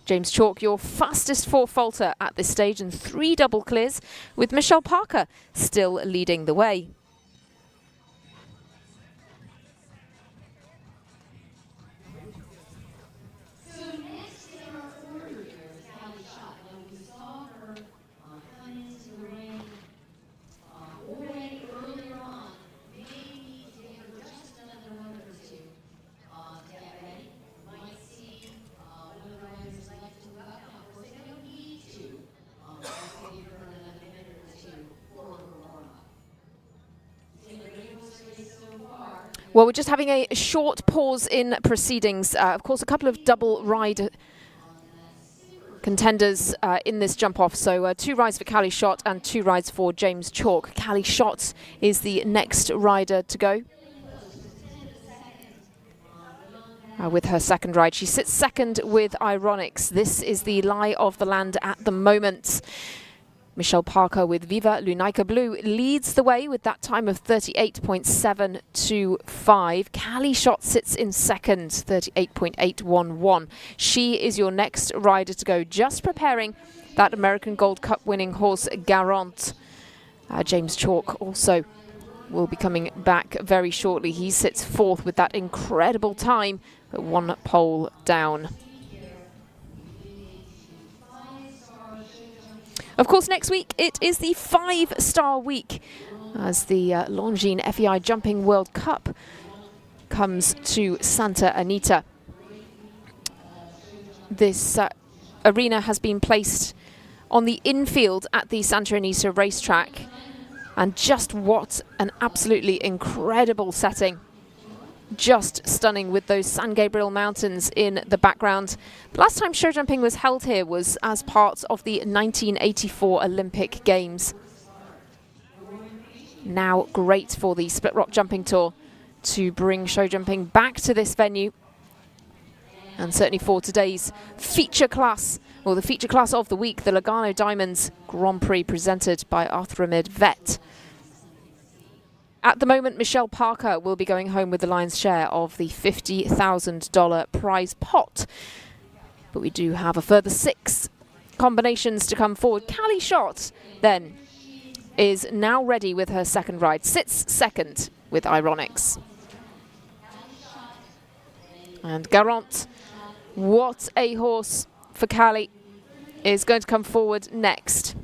James Chalk, your fastest 4-faulter at this stage, and 3 double clears, with Michelle Parker still leading the way. Callie Shot. When we saw her come into the ring already earlier on, maybe to give her just another one or two to get ready. Might see one of the riders like to move up. Now, of course, they don't need to. Just give her another minute or two for her warm-up. In the Ravens race so far. Well, we're just having a short pause in proceedings. Of course, a couple of double ride contenders in this jump off. So 2 rides for Callie Shot and 2 rides for James Chalk. Callie Shot is the next rider to go. With her second ride, she sits second with Ironics. This is the lie of the land at the moment. Michelle Parker with Viva Lunaika Blue leads the way with that time of 38.725. Callie Shot sits in second, 38.811. She is your next rider to go, just preparing that American Gold Cup winning horse Garant. James Chalk also will be coming back very shortly. He sits 4th with that incredible time, but 1 pole down. Of course, next week it is the 5-star week as the Longines FEI Jumping World Cup comes to Santa Anita. This arena has been placed on the infield at the Santa Anita racetrack, and just what an absolutely incredible setting. Just stunning with those San Gabriel Mountains in the background. The last time show jumping was held here was as part of the 1984 Olympic Games. Now great for the Split Rock Jumping Tour to bring show jumping back to this venue. And certainly for today's feature class, or the feature class of the week, the Lugano Diamonds Grand Prix presented by Arthramid Vet. At the moment, Michelle Parker will be going home with the lion's share of the $50,000 prize pot. But we do have a further 6 combinations to come forward. Callie Shot, then, is now ready with her second ride. Sits second with Ironics. And Garant, what a horse for Callie, is going to come forward next.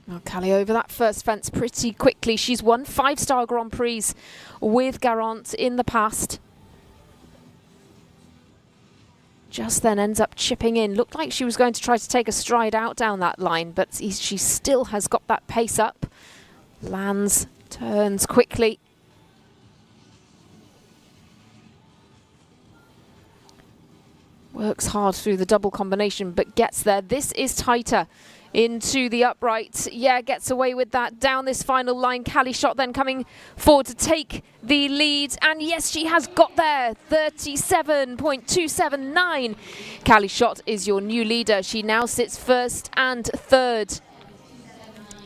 Well, Callie over that first fence pretty quickly. She's won 5-star Grand Prix with Garant in the past. Just then ends up chipping in. Looked like she was going to try to take a stride out down that line, but she still has got that pace up. Lands, turns quickly. Works hard through the double combination, but gets there. This is tighter into the upright. Yeah, gets away with that down this final line. Callie Shot then coming forward to take the lead. And yes, she has got there. 37.279. Callie Shot is your new leader. She now sits first and third.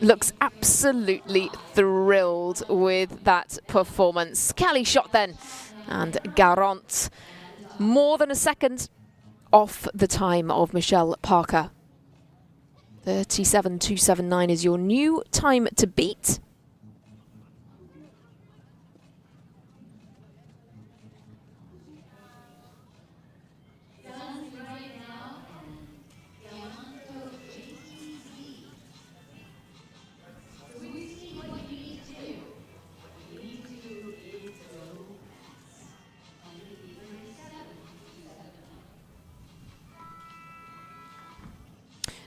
Looks absolutely thrilled with that performance. Callie Shot then. And Garant more than a second off the time of Michelle Parker. 37.279 is your new time to beat.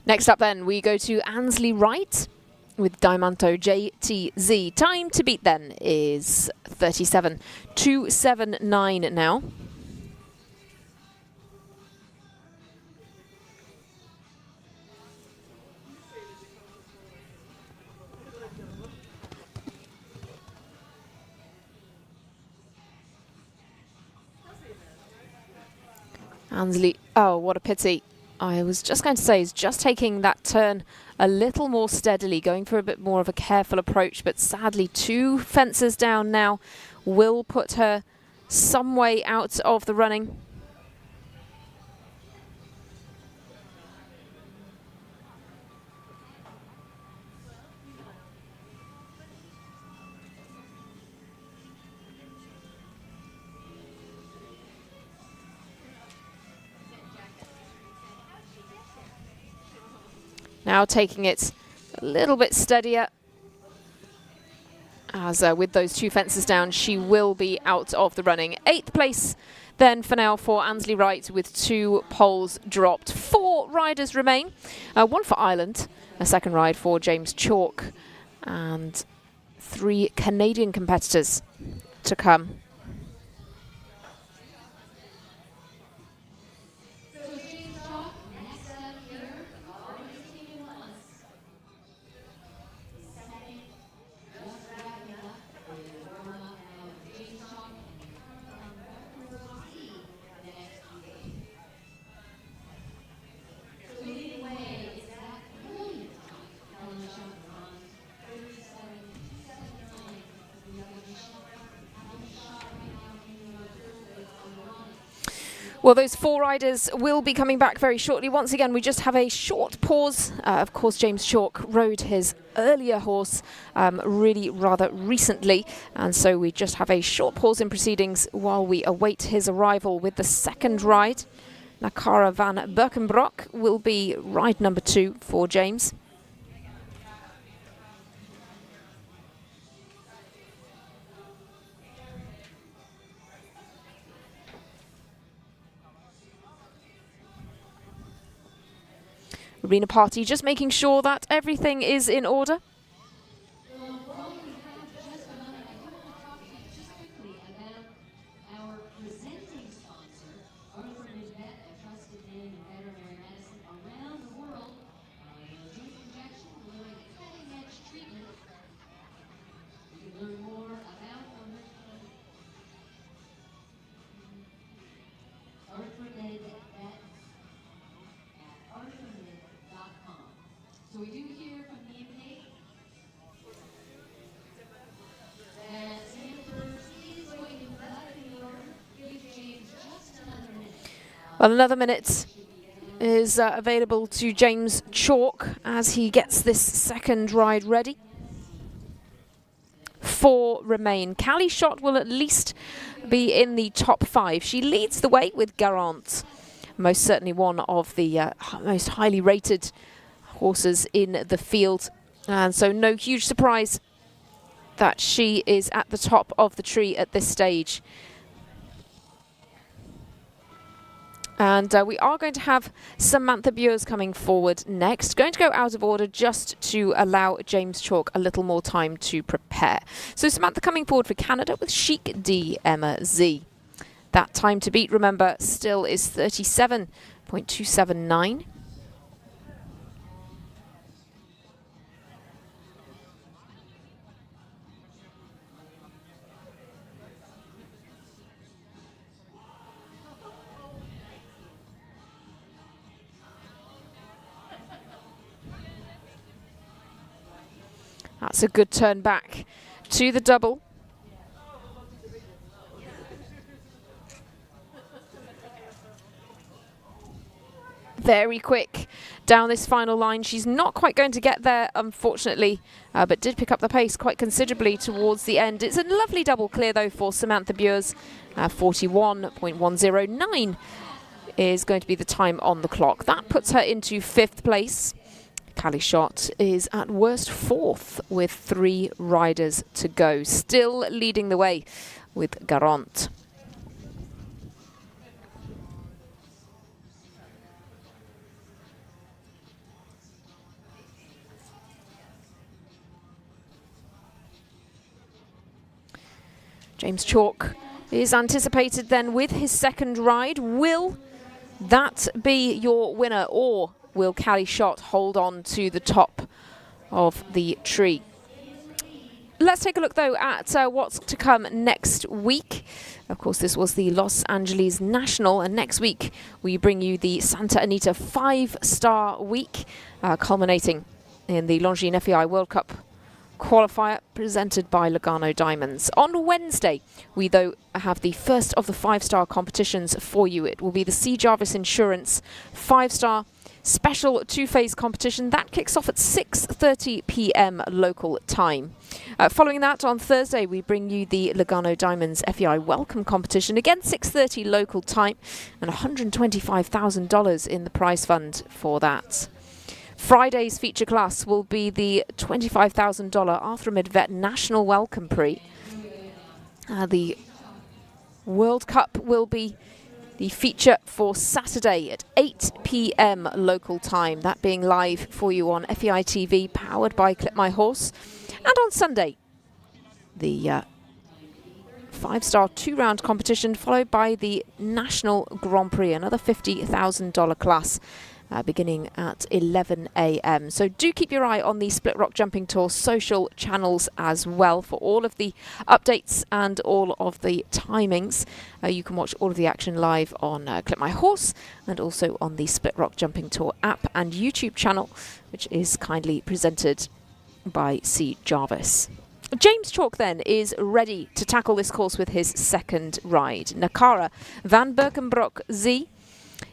Next up then, we go to Ansley Wright with Diamanto JTZ. Time to beat then is 37.279 now. Ansley, oh, what a pity. I was just going to say, is just taking that turn a little more steadily, going for a bit more of a careful approach, but sadly 2 fences down now will put her some way out of the running. Now taking it a little bit steadier, as with those 2 fences down, she will be out of the running. 8th place then for now for Ansley Wright with 2 poles dropped. 4 riders remain, 1 for Ireland, a second ride for James Chalk, and 3 Canadian competitors to come. Well, those 4 riders will be coming back very shortly. Once again, we just have a short pause. Of course, James Chalk rode his earlier horse really rather recently, and so we just have a short pause in proceedings while we await his arrival with the second ride. Nakara van Berkenbrock will be ride number 2 for James. Arena party just making sure that everything is in order. Our presenting sponsor, Arthramid, a trusted name in veterinary medicine around the world. Tooth injection, delivering cutting-edge treatment. You can learn more about Arthramid at Arthramid.com. So we do hear from the intake that Sanford is going to give James just another minute. Well, another minute is available to James Chalk as he gets this second ride ready. 4 remain. Callie Shot will at least be in the top 5. She leads the way with Garant, most certainly one of the most highly rated horses in the field. And so no huge surprise that she is at the top of the tree at this stage. And we are going to have Samantha Bowers coming forward next. Going to go out of order just to allow James Chalk a little more time to prepare. So Samantha coming forward for Canada with Chic D, Emma Z. That time to beat, remember, still is 37.279. That's a good turn back to the double. Very quick down this final line. She's not quite going to get there, unfortunately, but did pick up the pace quite considerably towards the end. It's a lovely double clear, though, for Samantha Bowers. 41.109 is going to be the time on the clock. That puts her into 5th place. Callie Shot is at worst 4th with 3 riders to go. Still leading the way with Garant. James Chalk is anticipated then with his second ride. Will that be your winner, or will Callie Shot hold on to the top of the tree? Let's take a look, though, at what's to come next week. Of course, this was the Los Angeles National, and next week we bring you the Santa Anita 5-star week, culminating in the Longines FEI World Cup qualifier presented by Lugano Diamonds. On Wednesday, we, though, have the first of the 5-star competitions for you. It will be the C. Jarvis Insurance 5-star special 2-phase competition. That kicks off at 6:30 p.m. local time. Following that, on Thursday, we bring you the Lugano Diamonds FEI Welcome Competition. Again, 6:30 local time, and $125,000 in the prize fund for that. Friday's feature class will be the $25,000 Arthramid Vet National Welcome Prix. The World Cup will be the feature for Saturday at 8 p.m. local time, that being live for you on FEI TV, powered by Clip My Horse. And on Sunday, the 5-star 2-round competition, followed by the National Grand Prix, another $50,000 class. Beginning at 11 a.m. So do keep your eye on the Split Rock Jumping Tour social channels as well for all of the updates and all of the timings. You can watch all of the action live on Clip My Horse, and also on the Split Rock Jumping Tour app and YouTube channel, which is kindly presented by C. Jarvis. James Chalk then is ready to tackle this course with his second ride. Nakara Van Berkenbroek Z.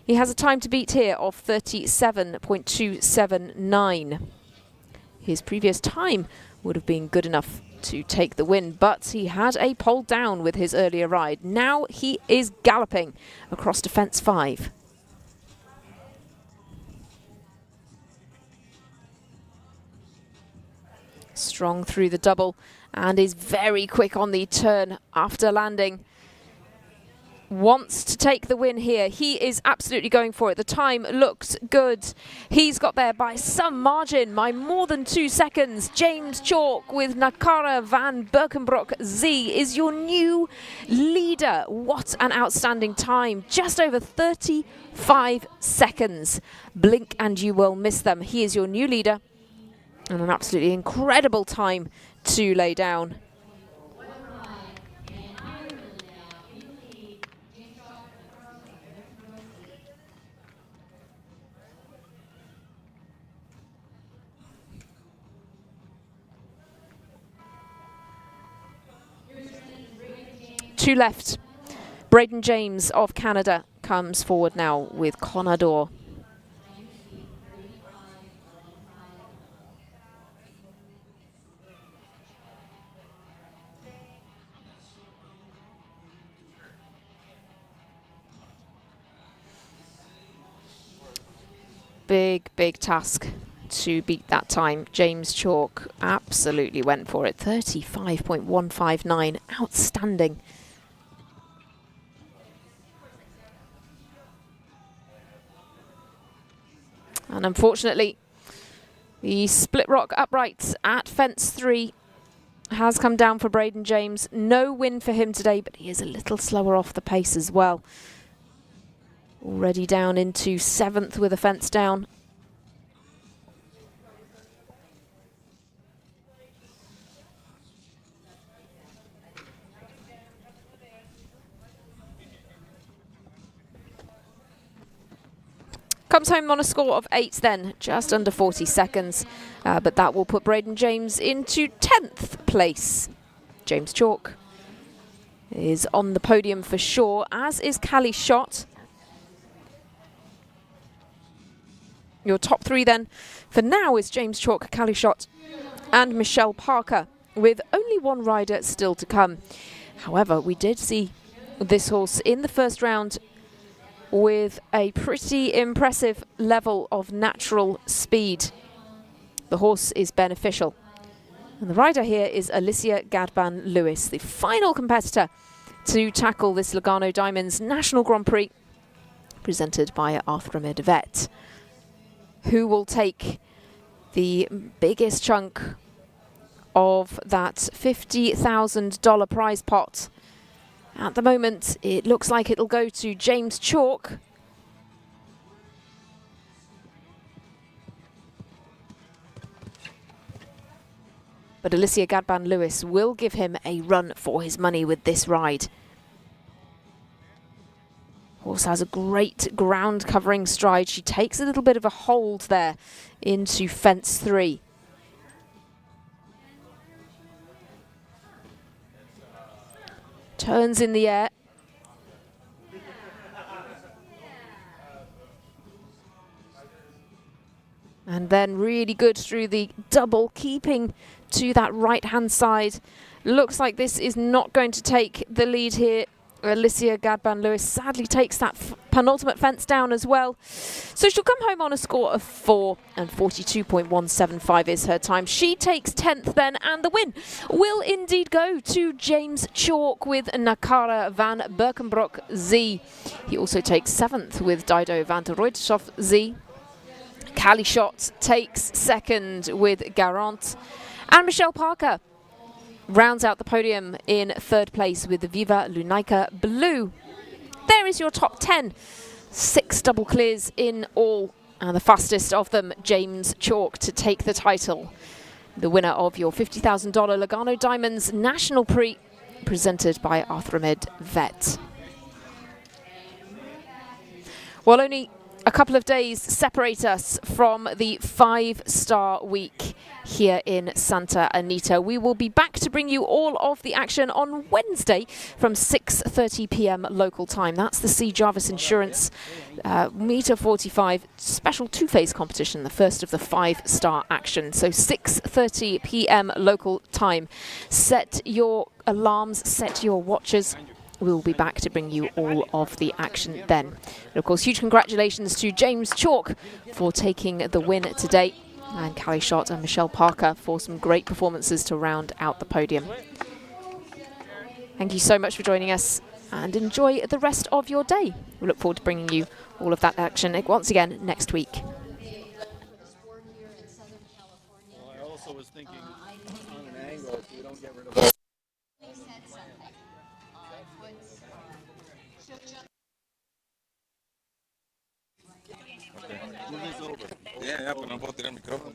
He has a time to beat here of 37.279. His previous time would have been good enough to take the win, but he had a pole down with his earlier ride. Now he is galloping across to fence 5. Strong through the double, and is very quick on the turn after landing. Wants to take the win here. He is absolutely going for it. The time looks good. He's got there by some margin, by more than 2 seconds. James Chalk with Nakara Van Berkenbroek Z is your new leader. What an outstanding time. Just over 35 seconds. Blink and you will miss them. He is your new leader, and an absolutely incredible time to lay down. Two left. Braden James of Canada comes forward now with Conador. Big task to beat that time. James Chalk absolutely went for it. 35.159. Outstanding. And unfortunately, the split rock uprights at fence 3 has come down for Braden James. No win for him today, but he is a little slower off the pace as well. Already down into 7th with a fence down. Comes home on a score of 8 then, just under 40 seconds. But that will put Braden James into 10th place. James Chalk is on the podium for sure, as is Callie Shot. Your top 3 then for now is James Chalk, Callie Shot and Michelle Parker, with only one rider still to come. However, we did see this horse in the first round with a pretty impressive level of natural speed. The horse is beneficial. And the rider here is Alysia Gadban Lewis, the final competitor to tackle this Lugano Diamonds National Grand Prix, presented by Arthramid Vet, who will take the biggest chunk of that $50,000 prize pot. At the moment, it looks like it'll go to James Chalk. But Alysia Gadban Lewis will give him a run for his money with this ride. Horse has a great ground covering stride. She takes a little bit of a hold there into fence 3. Turns in the air. And then really good through the double, keeping to that right-hand side. Looks like this is not going to take the lead here. Alysia Gadban Lewis sadly takes that penultimate fence down as well. So she'll come home on a score of 4, and 42.175 is her time. She takes 10th then, and the win will indeed go to James Chalk with Nakara van Berkenbroek Z. He also takes 7th with Dao Vant Z. Callie Shot takes 2nd with Garant. And Michelle Parker rounds out the podium in 3rd place with the Viva Lunaika Blue. There is your top 10. 6 double clears in all. And the fastest of them, James Chalk, to take the title. The winner of your $50,000 Lugano Diamonds National Prix, presented by Arthramid Vet. Well, only a couple of days separate us from the 5-star week here in Santa Anita. We will be back to bring you all of the action on Wednesday from 6:30 p.m. local time. That's the C. Jarvis Insurance Meter 45 special 2-phase competition, the first of the 5-star action. So 6:30 p.m. local time. Set your alarms, set your watches. We'll be back to bring you all of the action then. And of course, huge congratulations to James Chalk for taking the win today, and Callie Shot and Michelle Parker for some great performances to round out the podium. Thank you so much for joining us, and enjoy the rest of your day. We look forward to bringing you all of that action once again next week. Well, I also was thinking on an angle, so we don't get rid of it. Ya, pero no puedo tirar el micrófono.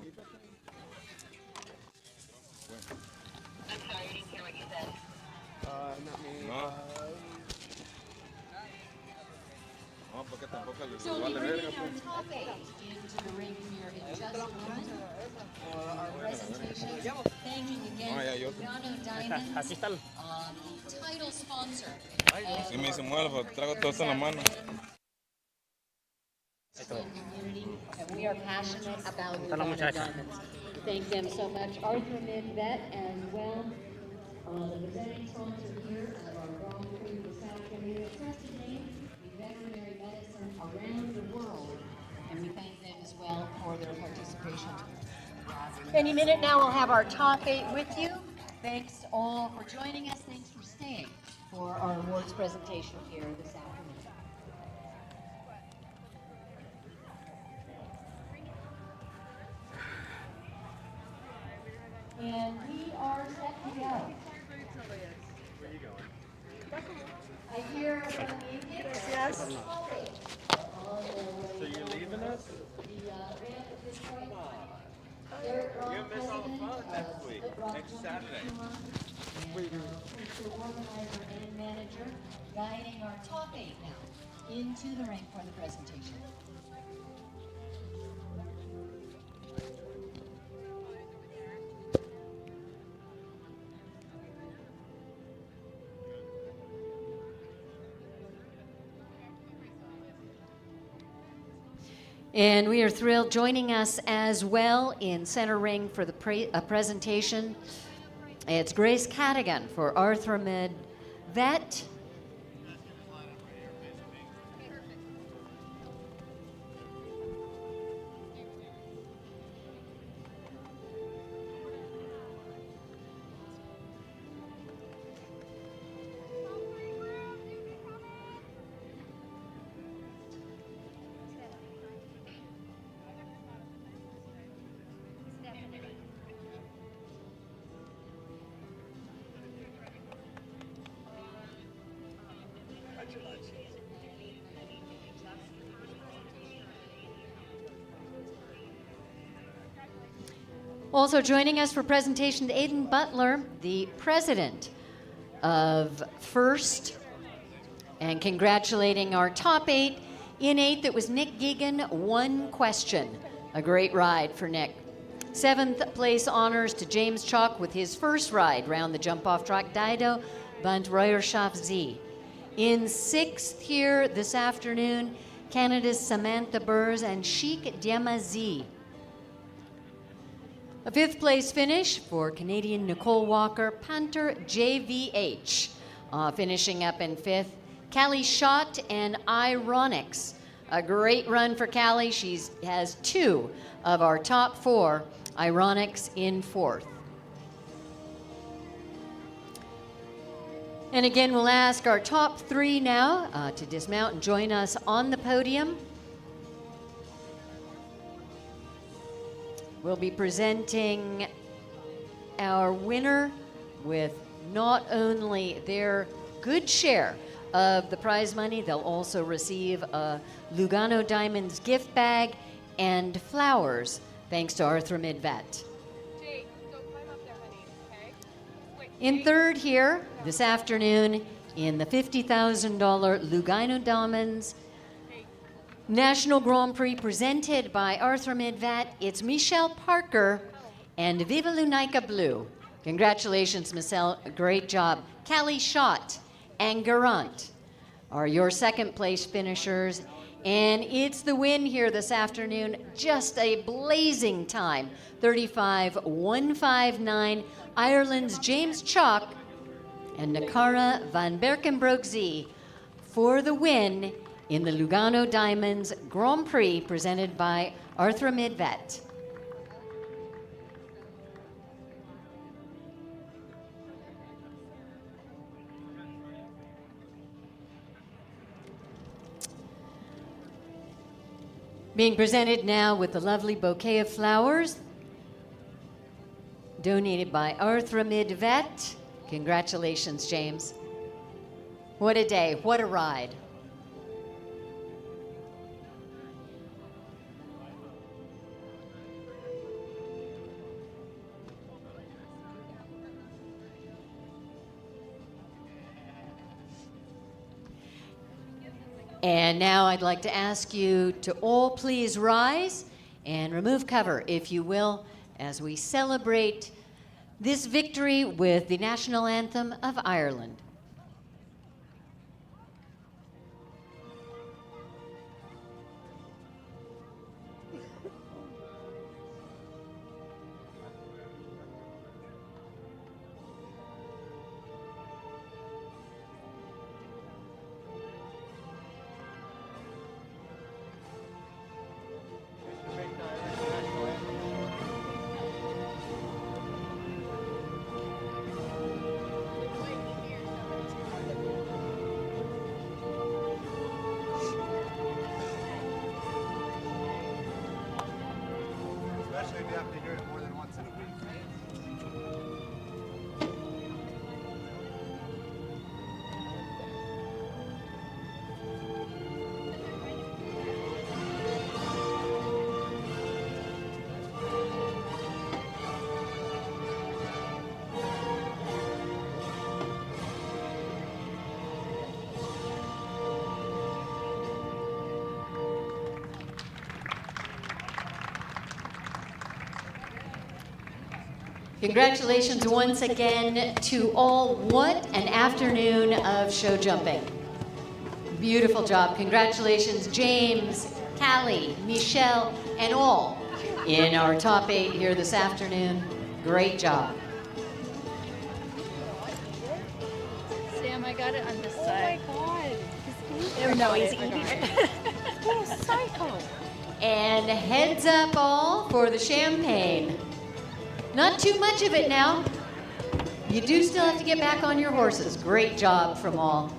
No, porque tampoco les So we'll vale be bringing verga. our top 8 into the ring here in just a moment. Presentation. Thanking again Lugano Diamonds, the title sponsor. Si me dice mueve, traigo todo esto en la mano. Community, and we are passionate about Lugano Diamonds. Thank them so much. Arthramid Vet as well, the presenting sponsor here of our Grand Prix this afternoon. Trusted name in veterinary medicine around the world, and we thank them as well. well for their participation. Any minute now, we'll have our top 8 with you. Thanks all for joining us. Thanks for staying for our awards presentation here this afternoon. And we are set to go. Where are you going? I hear from the Indians. Yes. So you're leaving us? You're You'll miss all the fun next week, next Saturday. The organizer and manager guiding our top 8 now into the ring for the presentation. And we are thrilled. Joining us as well in center ring for the presentation, it's Grace Cadigan for Arthramid Vet. Also joining us for presentation, Aidan Butler, the president of First, and congratulating our top 8. In 8th, it was Nick Gigan, 1 question. A great ride for Nick. 7th place honors to James Chalk with his first ride round the jump-off track, Dao Vant Z. In 6th here this afternoon, Canada's Samantha Bowers and Sheik Diamazi. A 5th place finish for Canadian Nicole Walker, Panther JVH. Finishing up in 5th, Callie Shot and Ironics. A great run for Callie. She has 2 of our top 4, Ironics in 4th. And again, we'll ask our top 3 now to dismount and join us on the podium. We'll be presenting our winner with not only their good share of the prize money, they'll also receive a Lugano Diamonds gift bag and flowers, thanks to Arthramid Vet. Jake, go climb up there, honey, okay? Wait, In 3rd here this afternoon in the $50,000 Lugano Diamonds National Grand Prix presented by Arthramid Vet, it's Michelle Parker and Viva Lunica Blue. Congratulations, Michelle, great job. Callie Shot and Garant are your 2nd place finishers. And it's the win here this afternoon, just a blazing time, 35.159. Ireland's James Chalk and Nakara van Berkenbroek Z for the win in the Lugano Diamonds Grand Prix presented by Arthramid Vet. Being presented now with the lovely bouquet of flowers donated by Arthramid Vet. Congratulations, James. What a day, what a ride. And now I'd like to ask you to all please rise and remove cover, if you will, as we celebrate this victory with the national anthem of Ireland. we have to hear it more than once in a week. Congratulations once again to all. What an afternoon of show jumping. Beautiful job. Congratulations, James, Callie, Michelle, and all in our top 8 here this afternoon. Great job. Sam, I got it on this side. Oh my god. There No, we he's go. eating it. What a psycho. And heads up all for the champagne. Not too much of it now. You do still have to get back on your horses. Great job from all.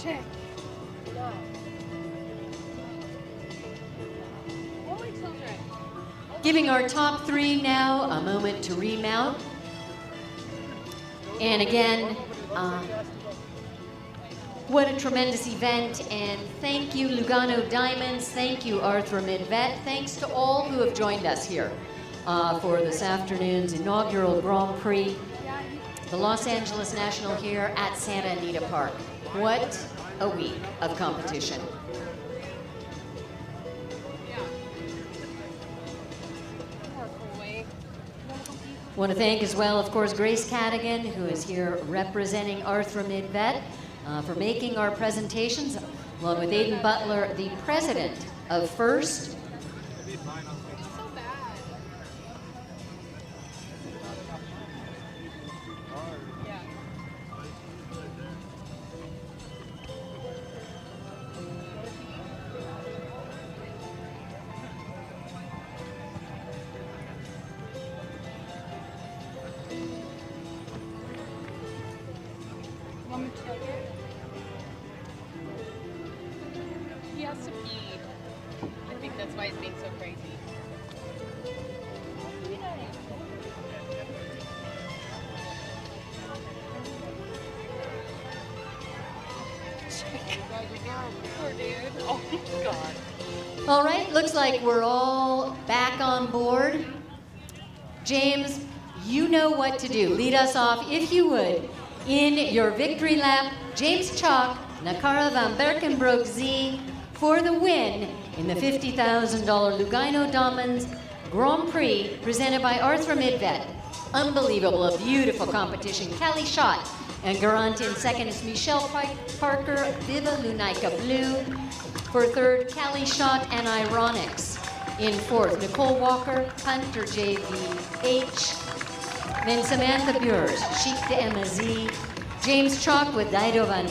Check. Holy children. Giving our top 3 now a moment to remount. And again, what a tremendous event, and thank you Lugano Diamonds, thank you Arthramid Vet, thanks to all who have joined us here for this afternoon's inaugural Grand Prix, the Los Angeles National here at Santa Anita Park. What a week of competition. Want to thank as well, of course, Grace Cadigan, who is here representing Arthramid Vet, for making our presentations, along with Aidan Butler, the president of FIRST. So bad. Yeah. Want me to take it? He has to pee. I think that's why he's being so crazy. Poor dude. Oh my god. All right, looks like we're all back on board. James, you know what to do. Lead us off, if you would, in your victory lap. James Chalk, Nakara van Berkenbroek Z for the win in the $50,000 Lugano Diamonds Grand Prix presented by Arthramid Vet. Unbelievable, a beautiful competition. Callie Shot and Garant in second is Michelle Parker, Viva Lunaika Blue. For third, Callie Shot and Ironics. In fourth, Nicole Walker, Panther JVH. Then Samantha Bowers, Chic de Emma Z. James Chalk with Dao Vant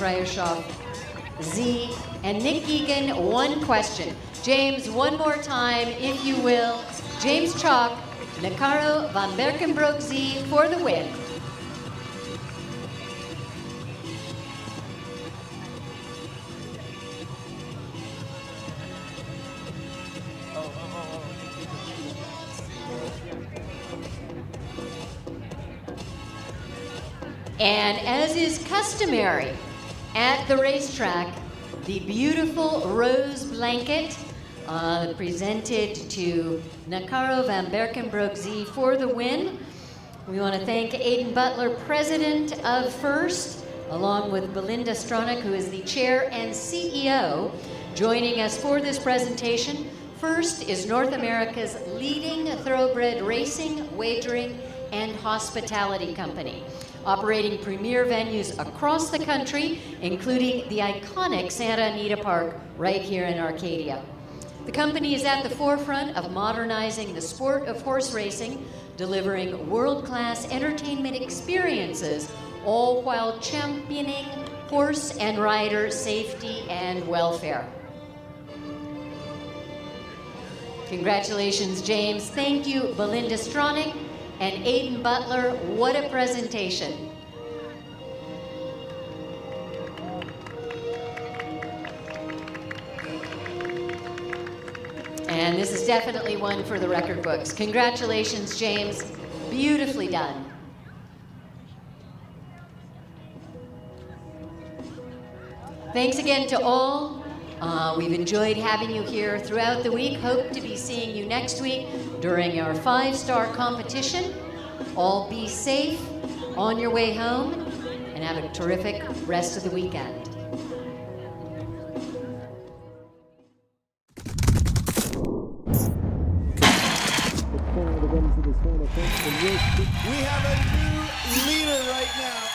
Z. And Nick Gigan, one question. James, one more time, if you will. James Chalk, Nakaro van Berkenbroek Z for the win. And as is customary at the racetrack, the beautiful rose blanket presented to Nakaro van Berkenbroek Z for the win. We want to thank Aidan Butler, president of FIRST, along with Belinda Stronach, who is the chair and CEO, joining us for this presentation. FIRST is North America's leading thoroughbred racing, wagering, and hospitality company, operating premier venues across the country, including the iconic Santa Anita Park right here in Arcadia. The company is at the forefront of modernizing the sport of horse racing, delivering world-class entertainment experiences, all while championing horse and rider safety and welfare. Congratulations, James. Thank you, Belinda Stronach and Aidan Butler. What a presentation. And this is definitely one for the record books. Congratulations, James. Beautifully done. Thanks again to all. We've enjoyed having you here throughout the week. Hope to be seeing you next week during our 5-star competition. All be safe on your way home and have a terrific rest of the weekend. We have a new leader right now.